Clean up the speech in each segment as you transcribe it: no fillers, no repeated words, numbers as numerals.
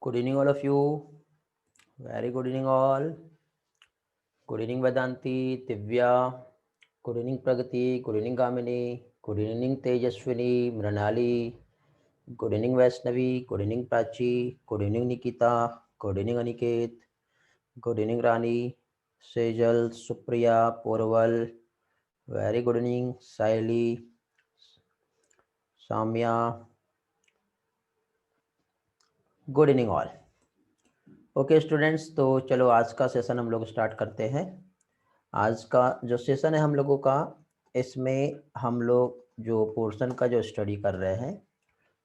Good evening, all of you. Very good evening, all. Good evening, Vedanti, Divya. Good evening, Pragati. Good evening, Kamini. Good evening, Tejaswini, Mranali. Good evening, Vaishnavi. Good evening, Prachi. Good evening, Nikita. Good evening, Aniket. Good evening, Rani, Sejal, Supriya, Porval. Very good evening, Saili, Samya. Good evening all. Okay students, तो चलो आज का session हम लोग start करते हैं। आज का जो सेशन है हम लोगों का, इसमें हम लोग जो पोर्शन का जो स्टडी कर रहे हैं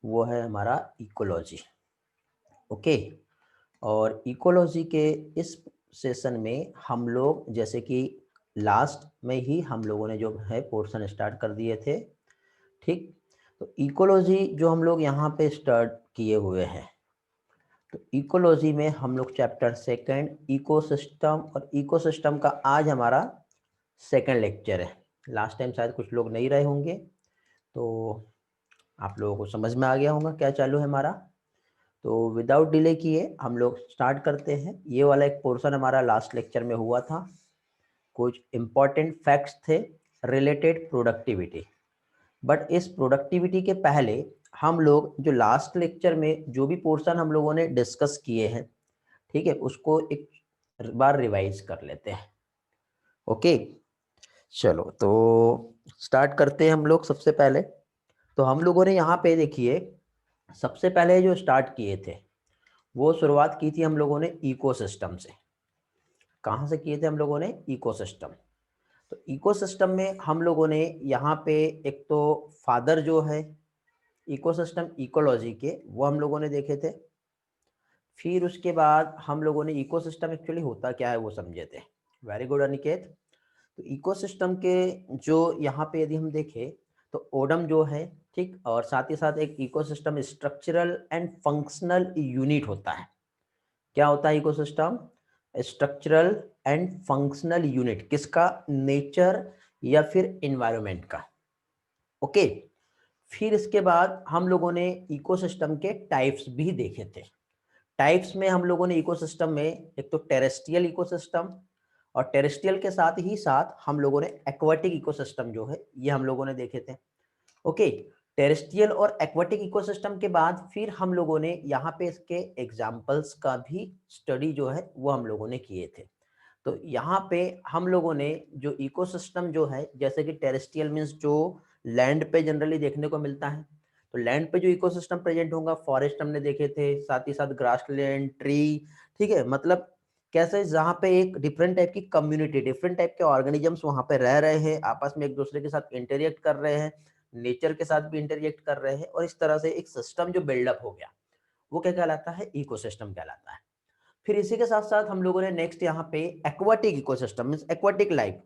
वो है हमारा इकोलॉजी। ओके, और इकोलॉजी के इस सेशन में हम लोग जैसे कि लास्ट में ही हम लोगों ने जो है पोर्शन स्टार्ट कर दिए थे, ठीक। तो इकोलॉजी जो हम लोग यहाँ पे स्टार्ट किए हुए हैं, तो इकोलॉजी में हम लोग चैप्टर सेकंड इकोसिस्टम, और इकोसिस्टम का आज हमारा सेकंड लेक्चर है। लास्ट टाइम शायद कुछ लोग नहीं रहे होंगे, तो आप लोगों को समझ में आ गया होगा क्या चालू है हमारा। तो विदाउट डिले किए हम लोग स्टार्ट करते हैं। ये वाला एक पोर्शन हमारा लास्ट लेक्चर में हुआ था। कुछ इम्पॉर्टेंट फैक्ट्स थे रिलेटेड प्रोडक्टिविटी, बट इस प्रोडक्टिविटी के पहले हम लोग जो लास्ट लेक्चर में जो भी पोर्शन हम लोगों ने डिस्कस किए हैं, ठीक है, उसको एक बार रिवाइज कर लेते हैं। ओके, चलो तो स्टार्ट करते हैं हम लोग। सबसे पहले तो हम लोगों ने यहाँ पे देखिए, सबसे पहले जो स्टार्ट किए थे वो शुरुआत की थी हम लोगों ने इकोसिस्टम से। कहाँ से किए थे हम लोगों ने? इकोसिस्टम। तो इकोसिस्टम में हम लोगों ने यहाँ पे एक तो फादर जो है इकोसिस्टम इकोलॉजी के, वो हम लोगों ने देखे थे। फिर उसके बाद हम लोगों ने इकोसिस्टम एक्चुअली होता क्या है वो समझे थे। Very good Aniket. तो इकोसिस्टम के जो यहाँ पे यदि हम देखें तो ओडम जो है, ठीक, और साथ ही साथ एक ecosystem structural and functional unit होता है। क्या होता है ecosystem? Structural and functional unit. किसका? नेचर या फिर एनवायरनमेंट का। ओके, फिर इसके बाद हम लोगों ने इकोसिस्टम के टाइप्स भी देखे थे। टाइप्स में हम लोगों ने इकोसिस्टम में एक तो टेरेस्ट्रियल इकोसिस्टम, और टेरेस्ट्रियल के साथ ही साथ हम लोगों ने एक्वाटिक इकोसिस्टम जो है ये हम लोगों ने देखे थे। ओके, टेरेस्ट्रियल और एक्वाटिक इकोसिस्टम के बाद फिर हम लोगों ने यहाँ पे इसके एग्जाम्पल्स का भी स्टडी जो है वो हम लोगों ने किए थे। तो यहाँ पे हम लोगों ने जो इकोसिस्टम जो है, जैसे कि टेरेस्ट्रियल मीन्स जो लैंड पे जनरली देखने को मिलता है, तो लैंड पे जो इकोसिस्टम प्रेजेंट होगा, फॉरेस्ट हमने देखे थे, साथ ही साथ ग्रासलैंड, ट्री, ठीक है, मतलब कैसे जहाँ पे एक डिफरेंट टाइप की कम्युनिटी, डिफरेंट टाइप के ऑर्गेनिजम्स वहाँ पे रह रहे हैं, आपस में एक दूसरे के साथ इंटरेक्ट कर रहे हैं, नेचर के साथ भी इंटरेक्ट कर रहे हैं, और इस तरह से एक सिस्टम जो बिल्डअप हो गया वो क्या कहलाता है? इकोसिस्टम कहलाता है। फिर इसी के साथ साथ हम लोगों ने नेक्स्ट यहाँ पे aquatic ecosystem means aquatic life,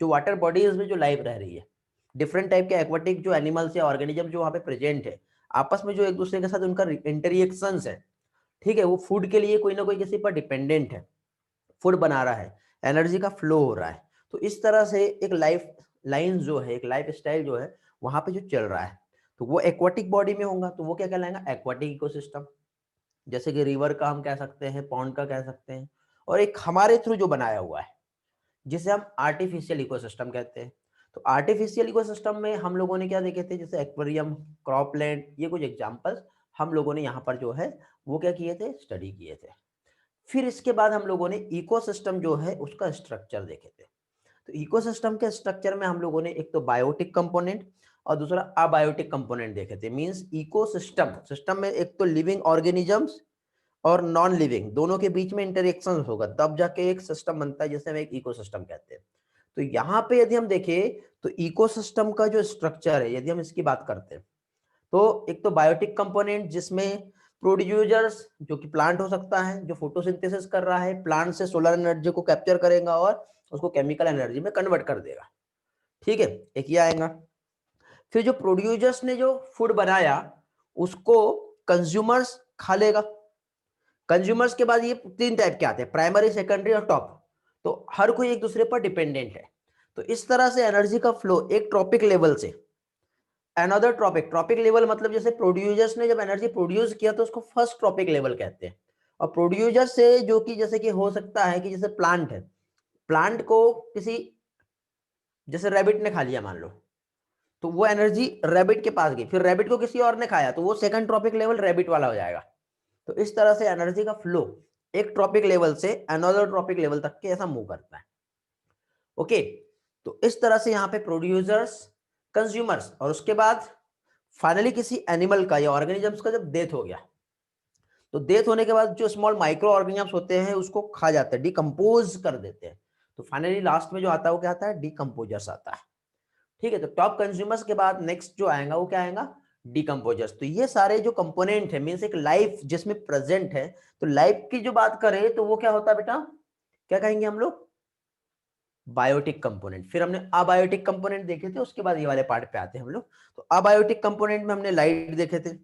जो वाटर बॉडीज में जो लाइफ रह रही है, डिफरेंट टाइप के एक्वाटिक जो एनिमल्स या ऑर्गेनिज्म जो वहाँ पे प्रेजेंट है, आपस में जो एक दूसरे के साथ उनका इंटरेक्शंस है, ठीक है, वो फूड के लिए कोई ना कोई किसी पर डिपेंडेंट है, फूड बना रहा है, एनर्जी का फ्लो हो रहा है। तो इस तरह से एक लाइफ लाइन जो है, एक लाइफ स्टाइल जो है वहां पे जो चल रहा है, तो वो एक्वाटिक बॉडी में होगा, तो वो क्या कहलाएगा? Aquatic ecosystem. जैसे कि रिवर का हम कह सकते हैं, पॉन्ड का कह सकते हैं, और एक हमारे थ्रू जो बनाया हुआ है जिसे हम आर्टिफिशियल इकोसिस्टम कहते हैं। तो आर्टिफिशियल इकोसिस्टम में हम लोगों ने क्या देखे थे? जैसे एक्वेरियम, क्रॉपलैंड, ये कुछ एग्जांपल्स हम लोगों ने यहाँ पर जो है वो क्या किए थे? स्टडी किए थे। फिर इसके बाद हम लोगों ने इकोसिस्टम जो है उसका स्ट्रक्चर देखे थे। तो इकोसिस्टम के स्ट्रक्चर में हम लोगों ने एक तो बायोटिक कंपोनेंट और दूसरा अबायोटिक कंपोनेंट देखे थे। मींस इकोसिस्टम सिस्टम में एक तो लिविंग ऑर्गेनिजम्स और नॉन लिविंग दोनों के बीच में इंटरेक्शन होगा, तब जाके एक सिस्टम बनता है जिसे हम एक इकोसिस्टम कहते हैं। तो यहाँ पे यदि हम देखें तो इकोसिस्टम का जो स्ट्रक्चर है, यदि हम इसकी बात करते हैं, तो एक तो बायोटिक कंपोनेंट जिसमें प्रोड्यूसर्स जो कि प्लांट हो सकता है, जो फोटोसिंथेसिस कर रहा है, प्लांट से सोलर एनर्जी को कैप्चर करेगा और उसको केमिकल एनर्जी में कन्वर्ट कर देगा, ठीक है, एक ये आएगा। फिर जो प्रोड्यूसर्स ने जो फूड बनाया उसको कंज्यूमर्स खा लेगा। कंज्यूमर्स के बाद ये तीन टाइप के आते हैं, प्राइमरी, सेकेंडरी और टॉप। तो हर कोई एक दूसरे पर डिपेंडेंट है। तो इस तरह से एनर्जी का फ्लो एक ट्रॉपिक लेवल से अनदर ट्रॉपिक, ट्रॉपिक लेवल मतलब जैसे प्रोड्यूसर्स ने जब एनर्जी प्रोड्यूस किया तो उसको फर्स्ट ट्रॉपिक लेवल कहते हैं। और प्रोड्यूसर से जो कि जैसे कि हो सकता है कि जैसे प्लांट है, प्लांट को किसी जैसे रैबिट ने खा लिया मान लो, तो वो एनर्जी रैबिट के पास गई, फिर रैबिट को किसी और ने खाया तो वो सेकंड ट्रॉपिक लेवल रैबिट वाला हो जाएगा। तो इस तरह से एनर्जी का फ्लो एक ट्रॉपिक लेवल से अनदर ट्रॉपिक लेवल तक के ऐसा मूव करता है। ओके, तो इस तरह से यहाँ पे प्रोड्यूसर्स, कंज्यूमर्स, और उसके बाद फाइनली किसी एनिमल का या ऑर्गेनिजम्स का जब डेथ हो गया, तो डेथ होने के बाद जो स्मॉल माइक्रो ऑर्गेनिजम्स होते हैं उसको खा जाते हैं, डिकम्पोज कर देते हैं। तो फाइनली लास्ट में जो आता है वो क्या आता है, डिकम्पोजर्स आता है। ठीक है, तो टॉप कंज्यूमर्स के बाद नेक्स्ट जो आएगा वो क्या आएगा, डिकम्पोजर्स। तो ये सारे जो कंपोनेंट है मींस एक लाइफ जिसमें प्रेजेंट है, तो लाइफ की जो बात करें तो वो क्या होता है बेटा, क्या कहेंगे हम लोग, बायोटिक कंपोनेंट। फिर हमने अबायोटिक कंपोनेंट देखे थे, उसके बाद ये वाले पार्ट पे आते हैं हम लोग। तो अबायोटिक कंपोनेंट में हमने लाइट देखे थे,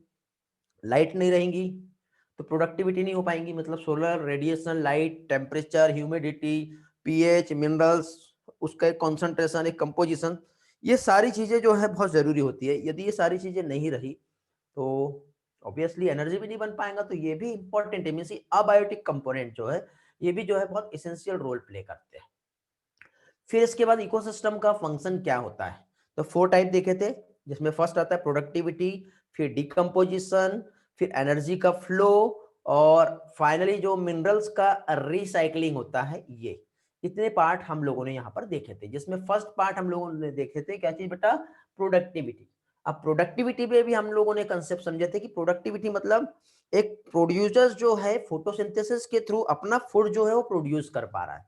लाइट नहीं रहेंगी तो प्रोडक्टिविटी नहीं हो पाएंगी, मतलब solar radiation, light, temperature, humidity, pH, minerals, उसका एक कॉन्सेंट्रेशन, एक कंपोजिशन, ये सारी चीजें जो है बहुत जरूरी होती है। यदि ये सारी चीजें नहीं रही तो ऑब्वियसली एनर्जी भी नहीं बन पाएगा। तो ये भी इंपॉर्टेंट है, मींस अबायोटिक कंपोनेंट जो है ये भी जो है बहुत इसेंशियल रोल प्ले करते हैं। फिर इसके बाद इकोसिस्टम का फंक्शन क्या होता है, तो 4 टाइप देखे थे, जिसमें फर्स्ट आता है प्रोडक्टिविटी, फिर डिकम्पोजिशन, फिर एनर्जी का फ्लो, और फाइनली जो मिनरल्स का रिसाइकलिंग होता है। ये इतने पार्ट हम लोगों ने यहाँ पर देखे थे, जिसमें फर्स्ट पार्ट हम लोगों ने देखे थे क्या चीज बेटा, प्रोडक्टिविटी। अब प्रोडक्टिविटी पे भी हम लोगों ने कंसेप्ट समझे थे कि प्रोडक्टिविटी मतलब एक प्रोड्यूसर जो है फोटोसिंथेसिस के थ्रू अपना फूड जो है वो प्रोड्यूस कर पा रहा है,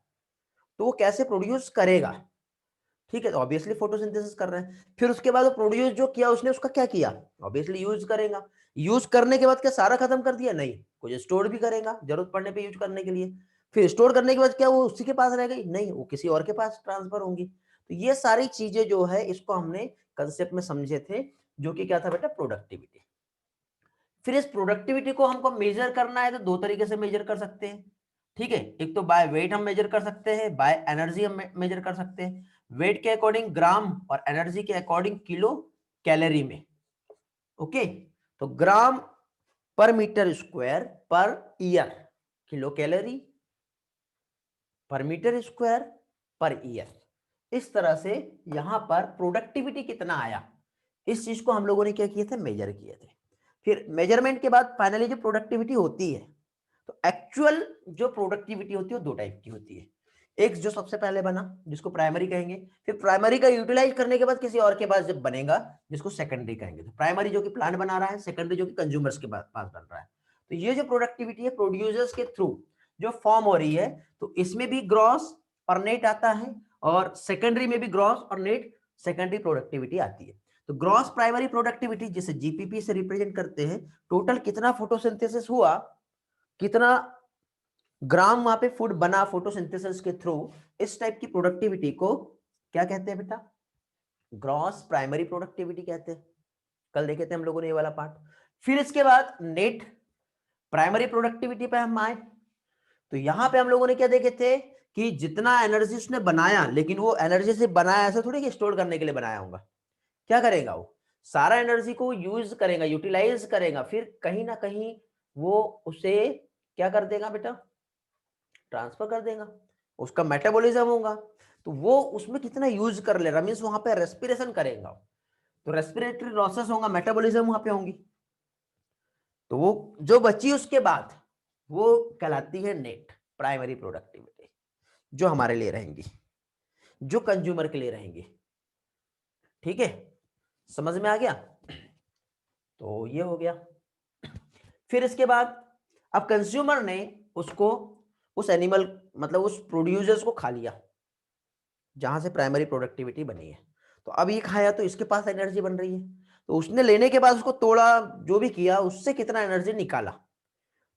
तो वो कैसे प्रोड्यूस करेगा। ठीक है, तो ऑब्वियसली फोटोसिंथेसिस कर रहे हैं, फिर उसके बाद वो प्रोड्यूस जो किया उसने उसका क्या किया, ऑब्वियसली यूज करेगा। यूज करने के बाद क्या सारा खत्म कर दिया, नहीं, कुछ स्टोर भी करेगा जरूरत पड़ने पे यूज करने के लिए। फिर स्टोर करने के बाद क्या वो उसी के पास रह गई, नहीं, वो किसी और के पास ट्रांसफर होंगी। तो ये सारी चीजें जो है इसको हमने कंसेप्ट में समझे थे, जो कि क्या था बेटा, प्रोडक्टिविटी। फिर इस प्रोडक्टिविटी को हमको मेजर करना है तो 2 तरीके से मेजर कर सकते हैं। ठीक है, एक तो बाय वेट हम मेजर कर सकते हैं, बाय एनर्जी हम मेजर कर सकते हैं। वेट के अकॉर्डिंग ग्राम और एनर्जी के अकॉर्डिंग किलो कैलोरी में। ओके, तो gram per metre square per year, kilo calorie per metre square per year. इस तरह से यहां पर प्रोडक्टिविटी कितना आया, इस चीज को हम लोगों ने क्या किए थे, मेजर किए थे। फिर मेजरमेंट के बाद फाइनली जो प्रोडक्टिविटी होती है, तो एक्चुअल जो प्रोडक्टिविटी होती है वो 2 टाइप की होती है। एक जो सबसे पहले बना जिसको प्राइमरी कहेंगे, फिर प्राइमरी का यूटिलाइज करने के बाद किसी और के पास जब बनेगा जिसको सेकेंडरी कहेंगे। तो प्राइमरी जो कि प्लांट बना रहा है, सेकेंडरी जो कि कंज्यूमर्स के पास बन रहा है। तो ये जो प्रोडक्टिविटी है प्रोड्यूसर्स के थ्रू जो फॉर्म हो रही है, तो इसमें भी ग्रॉस और नेट आता है, और सेकेंडरी में भी ग्रॉस और नेट सेकेंडरी प्रोडक्टिविटी आती है। तो ग्रॉस प्राइमरी प्रोडक्टिविटी जिसे जीपीपी से रिप्रेजेंट करते हैं, टोटल कितना फोटोसिंथेसिस हुआ, कितना ग्राम वहां पे फूड बना फोटोसिंथेसिस के थ्रू, इस टाइप की प्रोडक्टिविटी को क्या कहते हैं बेटा, ग्रॉस प्राइमरी प्रोडक्टिविटी कहते हैं। कल देखे थे हम लोगों ने ये वाला पार्ट। फिर इसके बाद नेट प्राइमरी प्रोडक्टिविटी पे हम आए, तो यहां पे हम लोगों ने क्या देखे थे कि जितना एनर्जी उसने बनाया, लेकिन वो एनर्जी से बनाया ऐसा थोड़ी कि स्टोर करने के लिए बनाया होगा, क्या करेगा वो सारा एनर्जी को यूज करेगा, यूटिलाइज करेगा, फिर कहीं ना कहीं वो उसे क्या कर देगा बेटा, ट्रांसफर कर देगा, उसका मेटाबॉलिज्म होगा, तो वो उसमें कितना यूज कर ले रहा, मीन्स वहां पे रेस्पिरेशन करेगा, तो रेस्पिरेटरी प्रोसेस होगा, मेटाबॉलिज्म वहां पे होंगी, तो वो जो बची उसके बाद वो कहलाती है नेट प्राइमरी प्रोडक्टिविटी, जो हमारे लिए रहेंगी, जो कंज्यूमर के लिए रहेंगी। ठीक है, समझ में आ गया, तो ये हो गया। फिर इसके बाद अब कंज्यूमर ने उसको, उस एनिमल मतलब उस प्रोड्यूसर्स को खा लिया जहां से प्राइमरी प्रोडक्टिविटी बनी है, तो अब ये खाया तो इसके पास एनर्जी बन रही है, तो उसने लेने के बाद उसको तोड़ा, जो भी किया उससे कितना एनर्जी निकाला,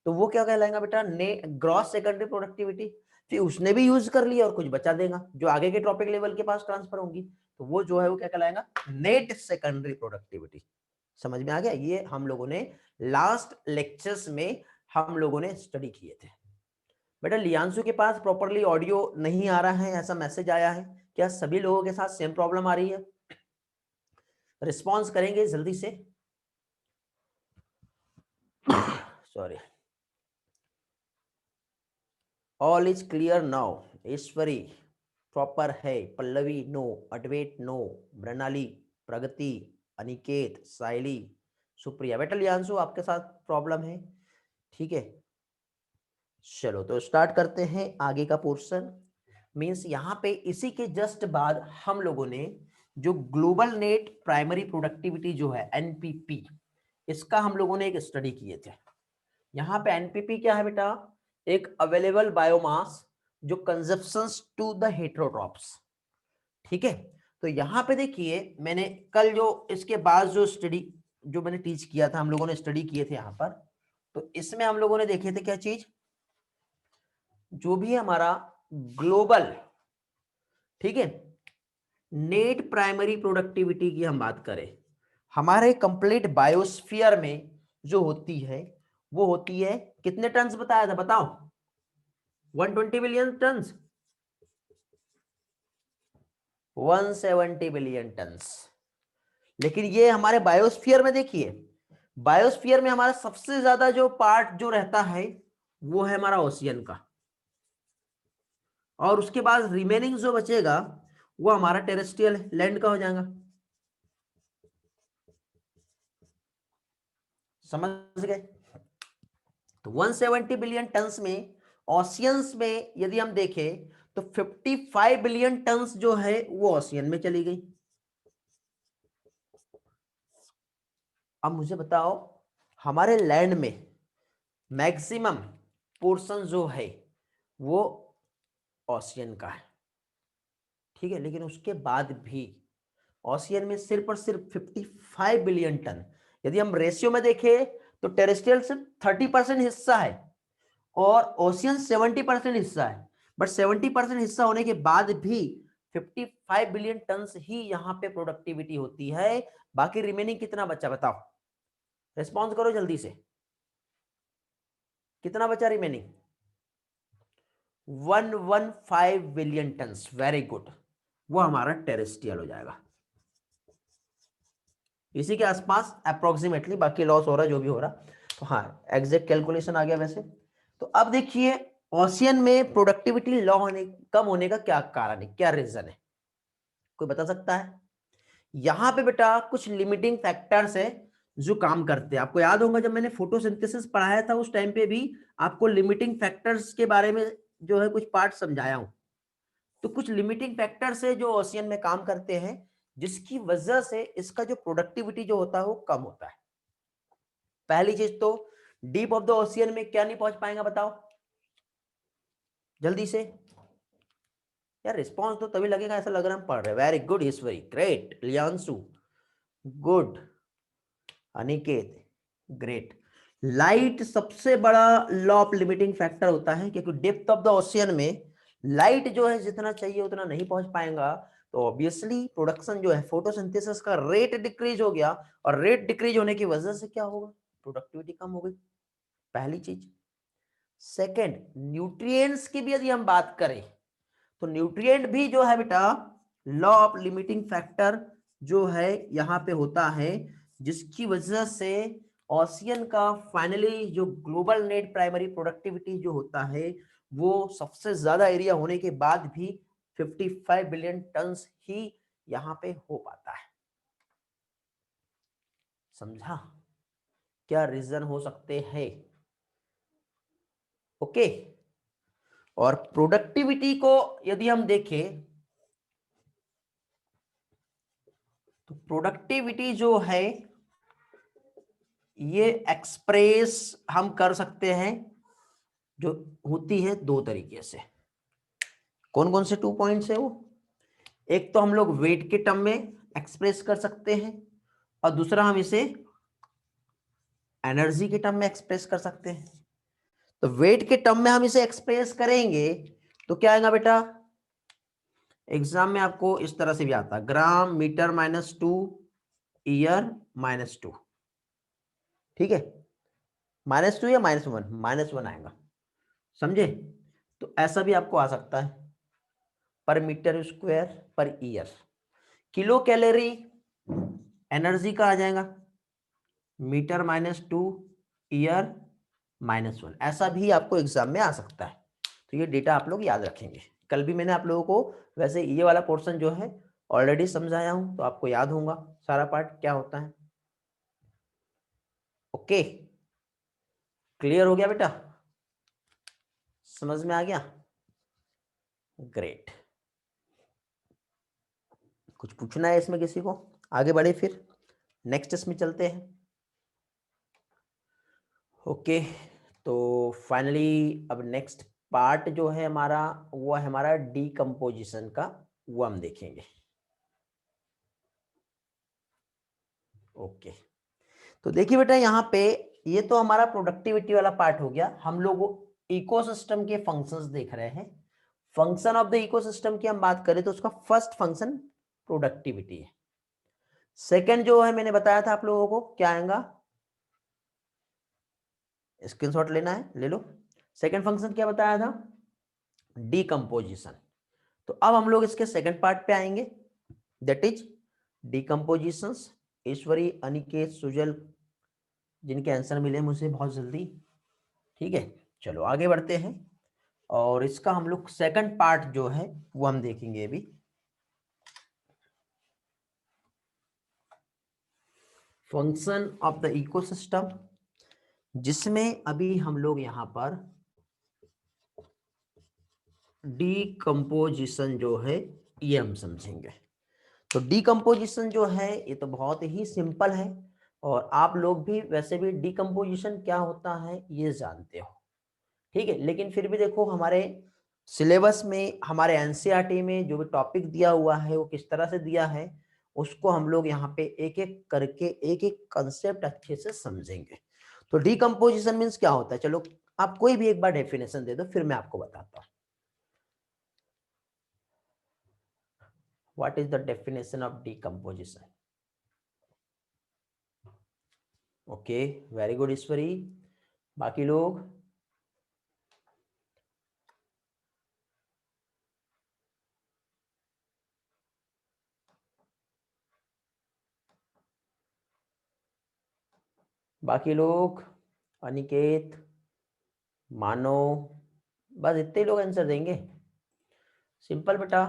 तो वो क्या कहलाएगा बेटा, ग्रॉस सेकेंडरी प्रोडक्टिविटी। फिर उसने भी यूज कर लिया और कुछ बचा देगा जो आगे के ट्रॉपिक लेवल के पास ट्रांसफर होंगी, तो वो जो है वो क्या कहलाएगा, नेट सेकेंडरी प्रोडक्टिविटी। समझ में आ गया, ये हम लोगों ने लास्ट लेक्चर्स में हम लोगों ने स्टडी किए थे। बेटा लियांशु के पास प्रॉपरली ऑडियो नहीं आ रहा है ऐसा मैसेज आया है, क्या सभी लोगों के साथ सेम प्रॉब्लम आ रही है, रिस्पॉन्स करेंगे जल्दी से। Sorry, all is clear now. Ishwari proper है, पल्लवी नो, अद्वैत नो, मृणाली, प्रगति, अनिकेत, साइली, सुप्रिया। बेटा लियांशु आपके साथ प्रॉब्लम है, ठीक है। चलो तो स्टार्ट करते हैं आगे का पोर्शन। मींस यहाँ पे इसी के जस्ट बाद हम लोगों ने जो ग्लोबल नेट प्राइमरी प्रोडक्टिविटी जो है एनपीपी, इसका हम लोगों ने एक स्टडी किए थे। यहाँ पे एनपीपी क्या है बेटा? एक अवेलेबल बायोमास जो कंजप्शंस टू द हेटेरोट्रॉप्स, ठीक है। तो यहाँ पे देखिए मैंने कल जो इसके बाद जो स्टडी जो मैंने टीच किया था, हम लोगों ने स्टडी किए थे यहाँ पर, तो इसमें हम लोगों ने देखे थे क्या चीज, जो भी हमारा ग्लोबल, ठीक है, नेट प्राइमरी प्रोडक्टिविटी की हम बात करें, हमारे कंप्लीट बायोस्फीयर में जो होती है वो होती है कितने टन्स बताया था बताओ? 120 बिलियन टन्स, 170 बिलियन टन्स। लेकिन ये हमारे बायोस्फीयर में देखिए, बायोस्फीयर में हमारा सबसे ज्यादा जो पार्ट जो रहता है वो है हमारा ओशियन का, और उसके बाद रिमेनिंग जो बचेगा वो हमारा टेरेस्ट्रियल लैंड का हो जाएगा। समझ गए? तो 170 बिलियन टन्स में ओशियंस में यदि हम देखें तो 55 बिलियन टन्स जो है वो ओशियन में चली गई। अब मुझे बताओ, हमारे लैंड में मैक्सिमम पोर्शन जो है वो ओशियन का है, ठीक है। लेकिन उसके बाद भी ओशियन में सिर्फ और सिर्फ 55 बिलियन टन, यदि हम रेशियो में देखें तो टेरेस्ट्रियल सिर्फ 30% हिस्सा है और ओशियन 70% हिस्सा है। बट 70% हिस्सा होने के बाद भी 55 बिलियन टन ही यहाँ पे प्रोडक्टिविटी होती है। बाकी रिमेनिंग कितना बचा बताओ? रिस्पॉन्स करो जल्दी से, कितना बचा remaining? 115 billion ton. Very good, वो हमारा टेरेस्ट्रियल हो जाएगा, इसी के आसपास अप्रोक्सीमेटली। बाकी लॉस हो रहा जो भी हो रहा, तो हाँ एग्जैक्ट कैलकुलेशन आ गया वैसे। तो अब देखिए ओशियन में प्रोडक्टिविटी लॉ होने कम होने का क्या कारण है, क्या रीजन है, कोई बता सकता है? यहां पे बेटा कुछ लिमिटिंग फैक्टर्स है जो काम करते हैं। आपको याद होगा जब मैंने फोटोसिंथेसिस पढ़ाया था उस टाइम पे भी आपको लिमिटिंग फैक्टर्स के बारे में जो है कुछ पार्ट समझाया हूं। तो कुछ लिमिटिंग फैक्टर्स है जो ओशियन में काम करते हैं, जिसकी वजह से इसका जो प्रोडक्टिविटी जो होता है वो कम होता है। पहली चीज तो डीप ऑफ द ओशियन में क्या नहीं पहुंच पाएगा बताओ जल्दी से? यार रिस्पॉन्स तो तभी लगेगा ऐसा लग रहा है हम पढ़ रहे हैं। Very good Ishwari, great. Liyanshu good, Aniket great. Light सबसे बड़ा लॉ ऑफ लिमिटिंग फैक्टर होता है, क्योंकि डेप्थ ऑफ द ओशियन में लाइट जो है जितना चाहिए उतना नहीं पहुंच पाएगा, तो ऑब्वियसली प्रोडक्शन जो है फोटोसिंथेसिस का रेट डिक्रीज हो गया, और रेट डिक्रीज होने की वजह से क्या होगा? प्रोडक्टिविटी कम हो गई, पहली चीज। सेकंड, न्यूट्रिएंट्स की भी यदि हम बात करें तो न्यूट्रिएंट भी जो है बेटा लॉ ऑफ लिमिटिंग फैक्टर जो है यहां पे होता है, जिसकी वजह से ओशियन का फाइनली जो ग्लोबल नेट प्राइमरी प्रोडक्टिविटी जो होता है वो सबसे ज्यादा एरिया होने के बाद भी 55 बिलियन टन्स ही यहां पे हो पाता है। समझा क्या रीजन हो सकते हैं? ओके। और प्रोडक्टिविटी को यदि हम देखें तो प्रोडक्टिविटी जो है ये एक्सप्रेस हम कर सकते हैं जो होती है दो तरीके से। कौन कौन से 2 पॉइंट्स है वो? एक तो हम लोग वेट के टर्म में एक्सप्रेस कर सकते हैं, और दूसरा हम इसे एनर्जी के टर्म में एक्सप्रेस कर सकते हैं। तो वेट के टर्म में हम इसे एक्सप्रेस करेंगे तो क्या आएगा बेटा? एग्जाम में आपको इस तरह से भी आता है, ग्राम मीटर -2 ईयर -2, ठीक है। -2 या -1? -1 आएगा, समझे? तो ऐसा भी आपको आ सकता है, per metre square per year. Kilo calorie energy का आ जाएगा, मीटर -2 ईयर -1, ऐसा भी आपको एग्जाम में आ सकता है। तो ये डेटा आप लोग याद रखेंगे। कल भी मैंने आप लोगों को वैसे ये वाला पोर्शन जो है ऑलरेडी समझाया हूं, तो आपको याद होगा सारा पार्ट क्या होता है। ओके, क्लियर हो गया बेटा, समझ में आ गया? ग्रेट। कुछ पूछना है इसमें किसी को? आगे बढ़े फिर नेक्स्ट इसमें चलते हैं। ओके, तो फाइनली अब नेक्स्ट पार्ट जो है हमारा वो है हमारा डीकंपोजिशन का, वो हम देखेंगे। ओके, तो देखिए बेटा यहाँ पे ये तो हमारा प्रोडक्टिविटी वाला पार्ट हो गया। हम लोग इकोसिस्टम के फंक्शंस देख रहे हैं। फंक्शन ऑफ द इकोसिस्टम की हम बात करें तो उसका फर्स्ट फंक्शन प्रोडक्टिविटी है। सेकंड जो है मैंने बताया था आप लोगों को क्या आएगा, स्क्रीनशॉट लेना है ले लो। सेकंड फंक्शन क्या बताया था? डीकंपोजिशन। तो अब हम लोग इसके सेकंड पार्ट पे आएंगे, दैट इज डीकंपोजिशंस। ईश्वरी, अनिकेत, सुजल, जिनके आंसर मिले मुझे बहुत जल्दी। ठीक है, चलो आगे बढ़ते हैं और इसका हम लोग सेकंड पार्ट जो है वो हम देखेंगे अभी। फंक्शन ऑफ द इकोसिस्टम, जिसमें अभी हम लोग यहां पर डीकंपोजिशन जो है ये हम समझेंगे। तो डीकंपोजिशन जो है ये तो बहुत ही सिंपल है और आप लोग भी वैसे भी डीकंपोजिशन क्या होता है ये जानते हो। ठीक है, लेकिन फिर भी देखो हमारे सिलेबस में, हमारे एनसीईआरटी में जो भी टॉपिक दिया हुआ है वो किस तरह से दिया है उसको हम लोग यहाँ पे एक एक करके एक एक कंसेप्ट अच्छे से समझेंगे। तो डीकंपोजिशन मीन्स क्या होता है, चलो आप कोई भी एक बार डेफिनेशन दे दो फिर मैं आपको बताता हूँ। What is the definition of decomposition? Okay, very good Ishwari. बाकी लोग? बाकी लोग, अनिकेत, मानो, बस इतने लोग आंसर देंगे? सिंपल बेटा,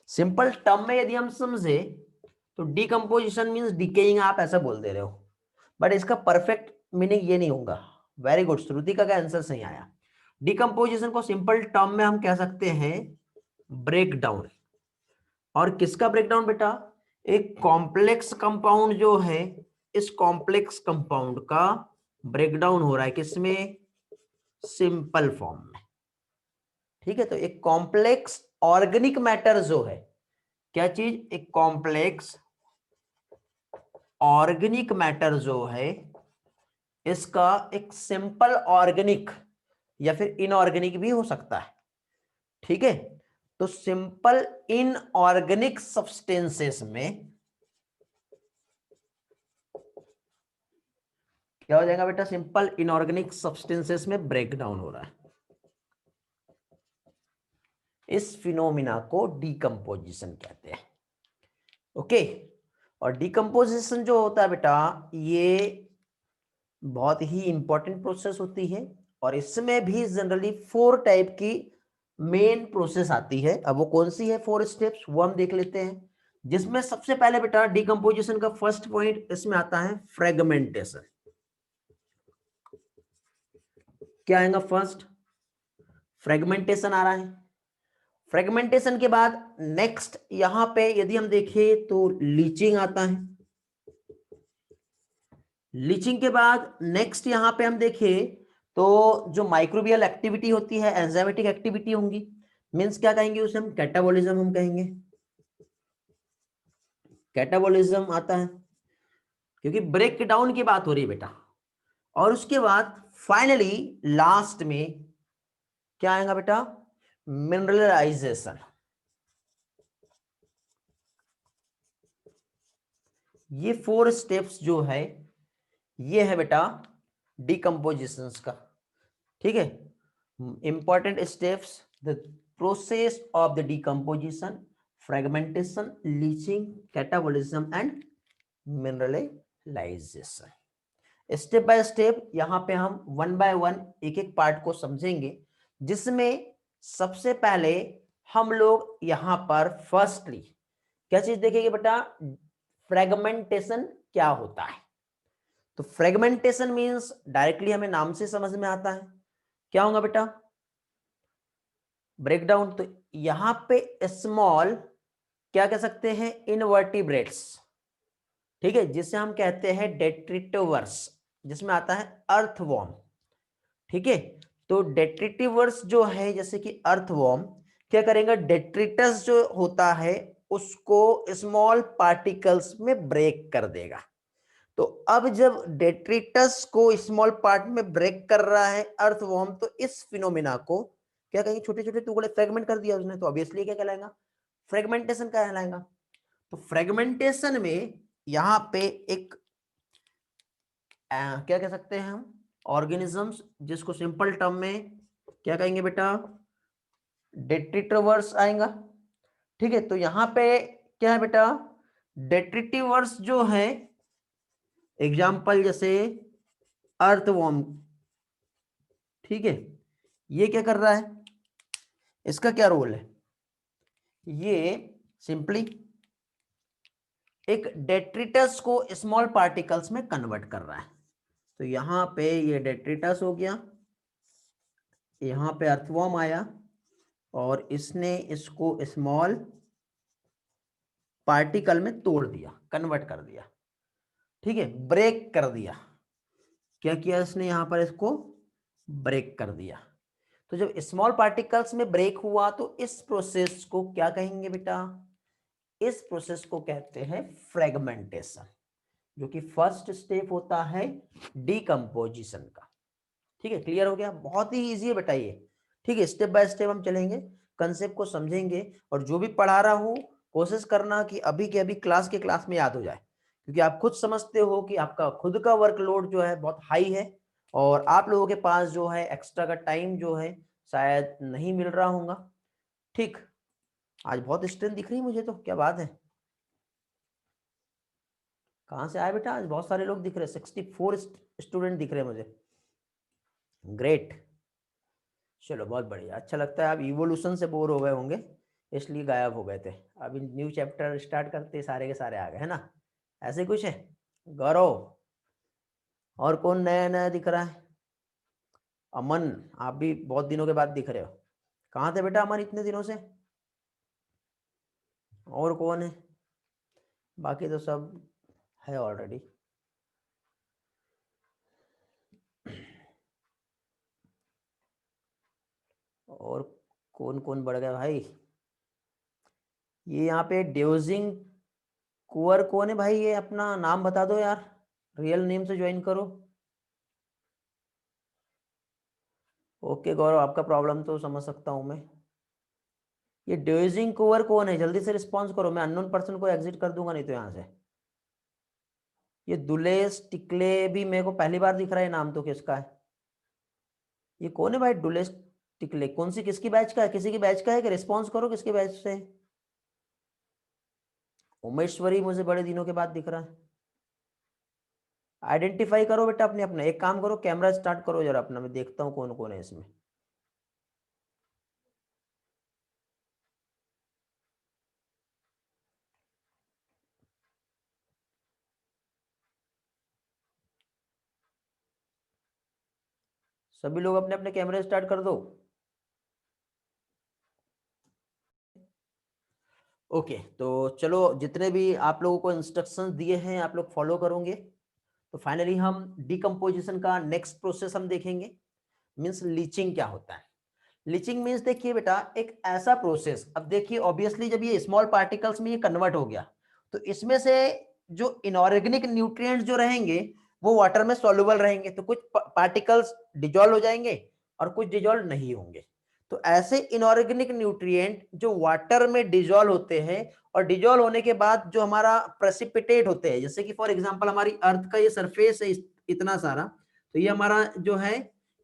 सिंपल टर्म में यदि हम समझे तो डीकंपोजिशन मींस डिकेइंग, आप ऐसा बोल दे रहे हो, बट इसका परफेक्ट मीनिंग ये नहीं होगा। वेरी गुड, श्रुति का आंसर सही आया। डीकंपोजिशन को सिंपल टर्म में हम कह सकते हैं ब्रेक डाउन। और किसका ब्रेकडाउन बेटा? एक कॉम्प्लेक्स कंपाउंड जो है, इस कॉम्प्लेक्स कंपाउंड का ब्रेकडाउन हो रहा है किसमें? सिंपल फॉर्म में। ठीक है, तो एक कॉम्प्लेक्स ऑर्गेनिक मैटर जो है, क्या चीज? एक कॉम्प्लेक्स ऑर्गेनिक मैटर जो है इसका एक सिंपल ऑर्गेनिक या फिर इनऑर्गेनिक भी हो सकता है। ठीक है, तो सिंपल इनऑर्गेनिक सब्सटेंसेस में क्या हो जाएगा बेटा? सिंपल इनऑर्गेनिक सब्सटेंसेस में ब्रेकडाउन हो रहा है। इस फिनोमिना को डीकंपोजिशन कहते हैं। ओके, और डीकंपोजिशन जो होता है बेटा ये बहुत ही इंपॉर्टेंट प्रोसेस होती है और इसमें भी जनरली 4 टाइप की मेन प्रोसेस आती है। अब वो कौन सी है 4 स्टेप्स वो हम देख लेते हैं, जिसमें सबसे पहले बेटा डीकंपोजिशन का फर्स्ट पॉइंट इसमें आता है फ्रेगमेंटेशन। क्या आएगा? फर्स्ट फ्रेगमेंटेशन आ रहा है। फ्रेगमेंटेशन के बाद नेक्स्ट यहां पे यदि हम देखें तो लीचिंग आता है। लीचिंग के बाद नेक्स्ट यहां पे हम देखें तो जो माइक्रोबियल एक्टिविटी होती है, एंजाइमेटिक एक्टिविटी होंगी, मींस क्या कहेंगे उसे हम? कैटाबॉलिज्म हम कहेंगे। कैटाबॉलिज्म आता है क्योंकि ब्रेक डाउन की बात हो रही है बेटा। और उसके बाद फाइनली लास्ट में क्या आएगा बेटा? मिनरलाइजेशन। ये 4 स्टेप्स जो है ये है बेटा डीकंपोजिशन का। ठीक है, important steps, the process of the decomposition, fragmentation, leaching, catabolism and mineralisation. Step by step यहां पे हम वन बाय वन एक एक पार्ट को समझेंगे। जिसमें सबसे पहले हम लोग यहां पर फर्स्टली क्या चीज देखेंगे बेटा, फ्रेगमेंटेशन क्या होता है। तो फ्रेगमेंटेशन मींस डायरेक्टली हमें नाम से समझ में आता है क्या होगा बेटा, ब्रेकडाउन। तो यहां पे स्मॉल क्या कह सकते हैं, इनवर्टिब्रेट्स, ठीक है, जिसे हम कहते हैं डेट्रिटिवर्स, जिसमें आता है अर्थवॉर्म, ठीक है। तो डेट्रिटिवर्स जो है जैसे कि अर्थवॉर्म क्या करेंगे, डेट्रिटस जो होता है उसको स्मॉल पार्टिकल्स में ब्रेक कर देगा। तो अब जब डेट्रिटस को स्मॉल पार्ट में ब्रेक कर रहा है अर्थवॉर्म, तो इस फिनोमिना को क्या कहेंगे, छोटे छोटे टुकड़े फ्रेगमेंट कर दिया उसने, तो ऑब्वियसली क्या कहलाएगा, फ्रेगमेंटेशन कहलाएगा। तो फ्रेगमेंटेशन में यहां पे एक क्या कह सकते हैं हम, ऑर्गेनिजम्स, जिसको सिंपल टर्म में क्या कहेंगे बेटा, डेट्रिटिवर्स आएगा, ठीक है। तो यहां पे क्या है बेटा, डेट्रिटिवर्स जो है, एग्जाम्पल जैसे अर्थवॉर्म, ठीक है, ये क्या कर रहा है, इसका क्या रोल है, ये सिंपली एक डेट्रिटस को स्मॉल पार्टिकल्स में कन्वर्ट कर रहा है। तो यहां पे ये डेट्रिटस हो गया, यहां पे अर्थवॉर्म आया और इसने इसको स्मॉल पार्टिकल में तोड़ दिया, कन्वर्ट कर दिया, ठीक है, ब्रेक कर दिया। क्या किया इसने, यहां पर इसको ब्रेक कर दिया। तो जब स्मॉल पार्टिकल्स में ब्रेक हुआ तो इस प्रोसेस को क्या कहेंगे बेटा, इस प्रोसेस को कहते हैं फ्रेगमेंटेशन, जो कि फर्स्ट स्टेप होता है डीकंपोजिशन का। ठीक है, क्लियर हो गया, बहुत ही इजी है बेटा ये, ठीक है। स्टेप बाय स्टेप हम चलेंगे, कंसेप्ट को समझेंगे, और जो भी पढ़ा रहा हूं कोशिश करना कि अभी के अभी क्लास के क्लास में याद हो जाए, क्योंकि आप खुद समझते हो कि आपका खुद का वर्कलोड जो है बहुत हाई है, और आप लोगों के पास जो है एक्स्ट्रा का टाइम जो है शायद नहीं मिल रहा होगा। ठीक, आज बहुत स्ट्रेंथ दिख रही है मुझे, तो क्या बात है, कहाँ से आए बेटा, आज बहुत सारे लोग दिख रहे हैं, 64 स्टूडेंट दिख रहे हैं मुझे, ग्रेट। चलो बहुत बढ़िया, अच्छा लगता है, आप इवोल्यूशन से बोर हो गए होंगे इसलिए गायब हो गए थे, अभी न्यू चैप्टर स्टार्ट करते सारे के सारे आ गए, है ना, ऐसे कुछ है। गौरव, और कौन नया नया दिख रहा है, अमन, आप भी बहुत दिनों के बाद दिख रहे हो, कहाँ थे बेटा अमन इतने दिनों से, और कौन है, बाकी तो सब है ऑलरेडी। और कौन कौन बढ़ गया भाई, ये यहाँ पे ड्यूजिंग कुंवर कौन है भाई, ये अपना नाम बता दो यार, रियल नेम से ज्वाइन करो। ओके गौरव, आपका प्रॉब्लम तो समझ सकता हूँ मैं, ये ड्यूजिंग कुंवर कौन है, जल्दी से रिस्पॉन्स करो, मैं अननोन पर्सन को एग्जिट कर दूंगा नहीं तो यहाँ से। ये दुलेस टिकले भी मेरे को पहली बार दिख रहा है नाम, तो किसका है, ये कौन है भाई दुलेस टिकले, कौन सी किसकी बैच का है, किसी की बैच का है कि रिस्पॉन्स करो किसके बैच से है? उमेश्वरी मुझे बड़े दिनों के बाद दिख रहा है, आइडेंटिफाई करो बेटा अपने अपने, एक काम करो कैमरा स्टार्ट करो जरा अपना, मैं देखता हूँ कौन कौन है इसमें। सभी लोग अपने अपने कैमरे स्टार्ट कर दो। ओके, तो चलो जितने भी आप लोगों को इंस्ट्रक्शंस दिए हैं आप लोग फॉलो करोगे, तो फाइनली हम डिकम्पोजिशन का नेक्स्ट प्रोसेस हम देखेंगे, मीन्स लीचिंग क्या होता है। लीचिंग मीन्स देखिए बेटा एक ऐसा प्रोसेस, अब देखिए ऑब्वियसली जब ये स्मॉल पार्टिकल्स में ये कन्वर्ट हो गया, तो इसमें से जो इनऑर्गेनिक न्यूट्रिएंट्स जो रहेंगे वो वाटर में सॉल्युबल रहेंगे, तो कुछ पार्टिकल्स डिजोल्व हो जाएंगे और कुछ डिजोल्व नहीं होंगे। तो ऐसे इनऑर्गेनिक न्यूट्रिएंट जो वाटर में डिजोल्व होते हैं और डिजोल्व होने के बाद जो हमारा प्रेसिपिटेट होते हैं, जैसे कि फॉर एग्जांपल हमारी अर्थ का ये सरफेस है इतना सारा, तो ये हमारा जो है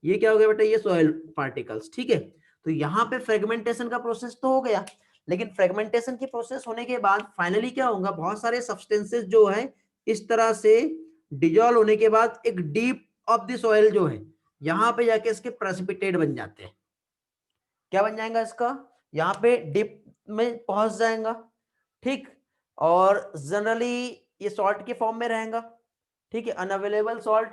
ये क्या हो गया बेटा, ये सॉइल पार्टिकल्स, ठीक है। तो यहाँ पे फ्रेगमेंटेशन का प्रोसेस तो हो गया, लेकिन फ्रेगमेंटेशन की प्रोसेस होने के बाद फाइनली क्या होगा, बहुत सारे सब्सटेंसेस जो है इस तरह से डिजोल्व होने के बाद एक डीप ऑफ द सॉइल जो है यहाँ पे जाके इसके प्रेसिपिटेट बन जाते हैं, क्या बन जाएगा इसका, यहाँ पे डिप में पहुंच जाएगा, ठीक, और जनरली ये सॉल्ट के फॉर्म में रहेगा, ठीक है, अनअवेलेबल सॉल्ट।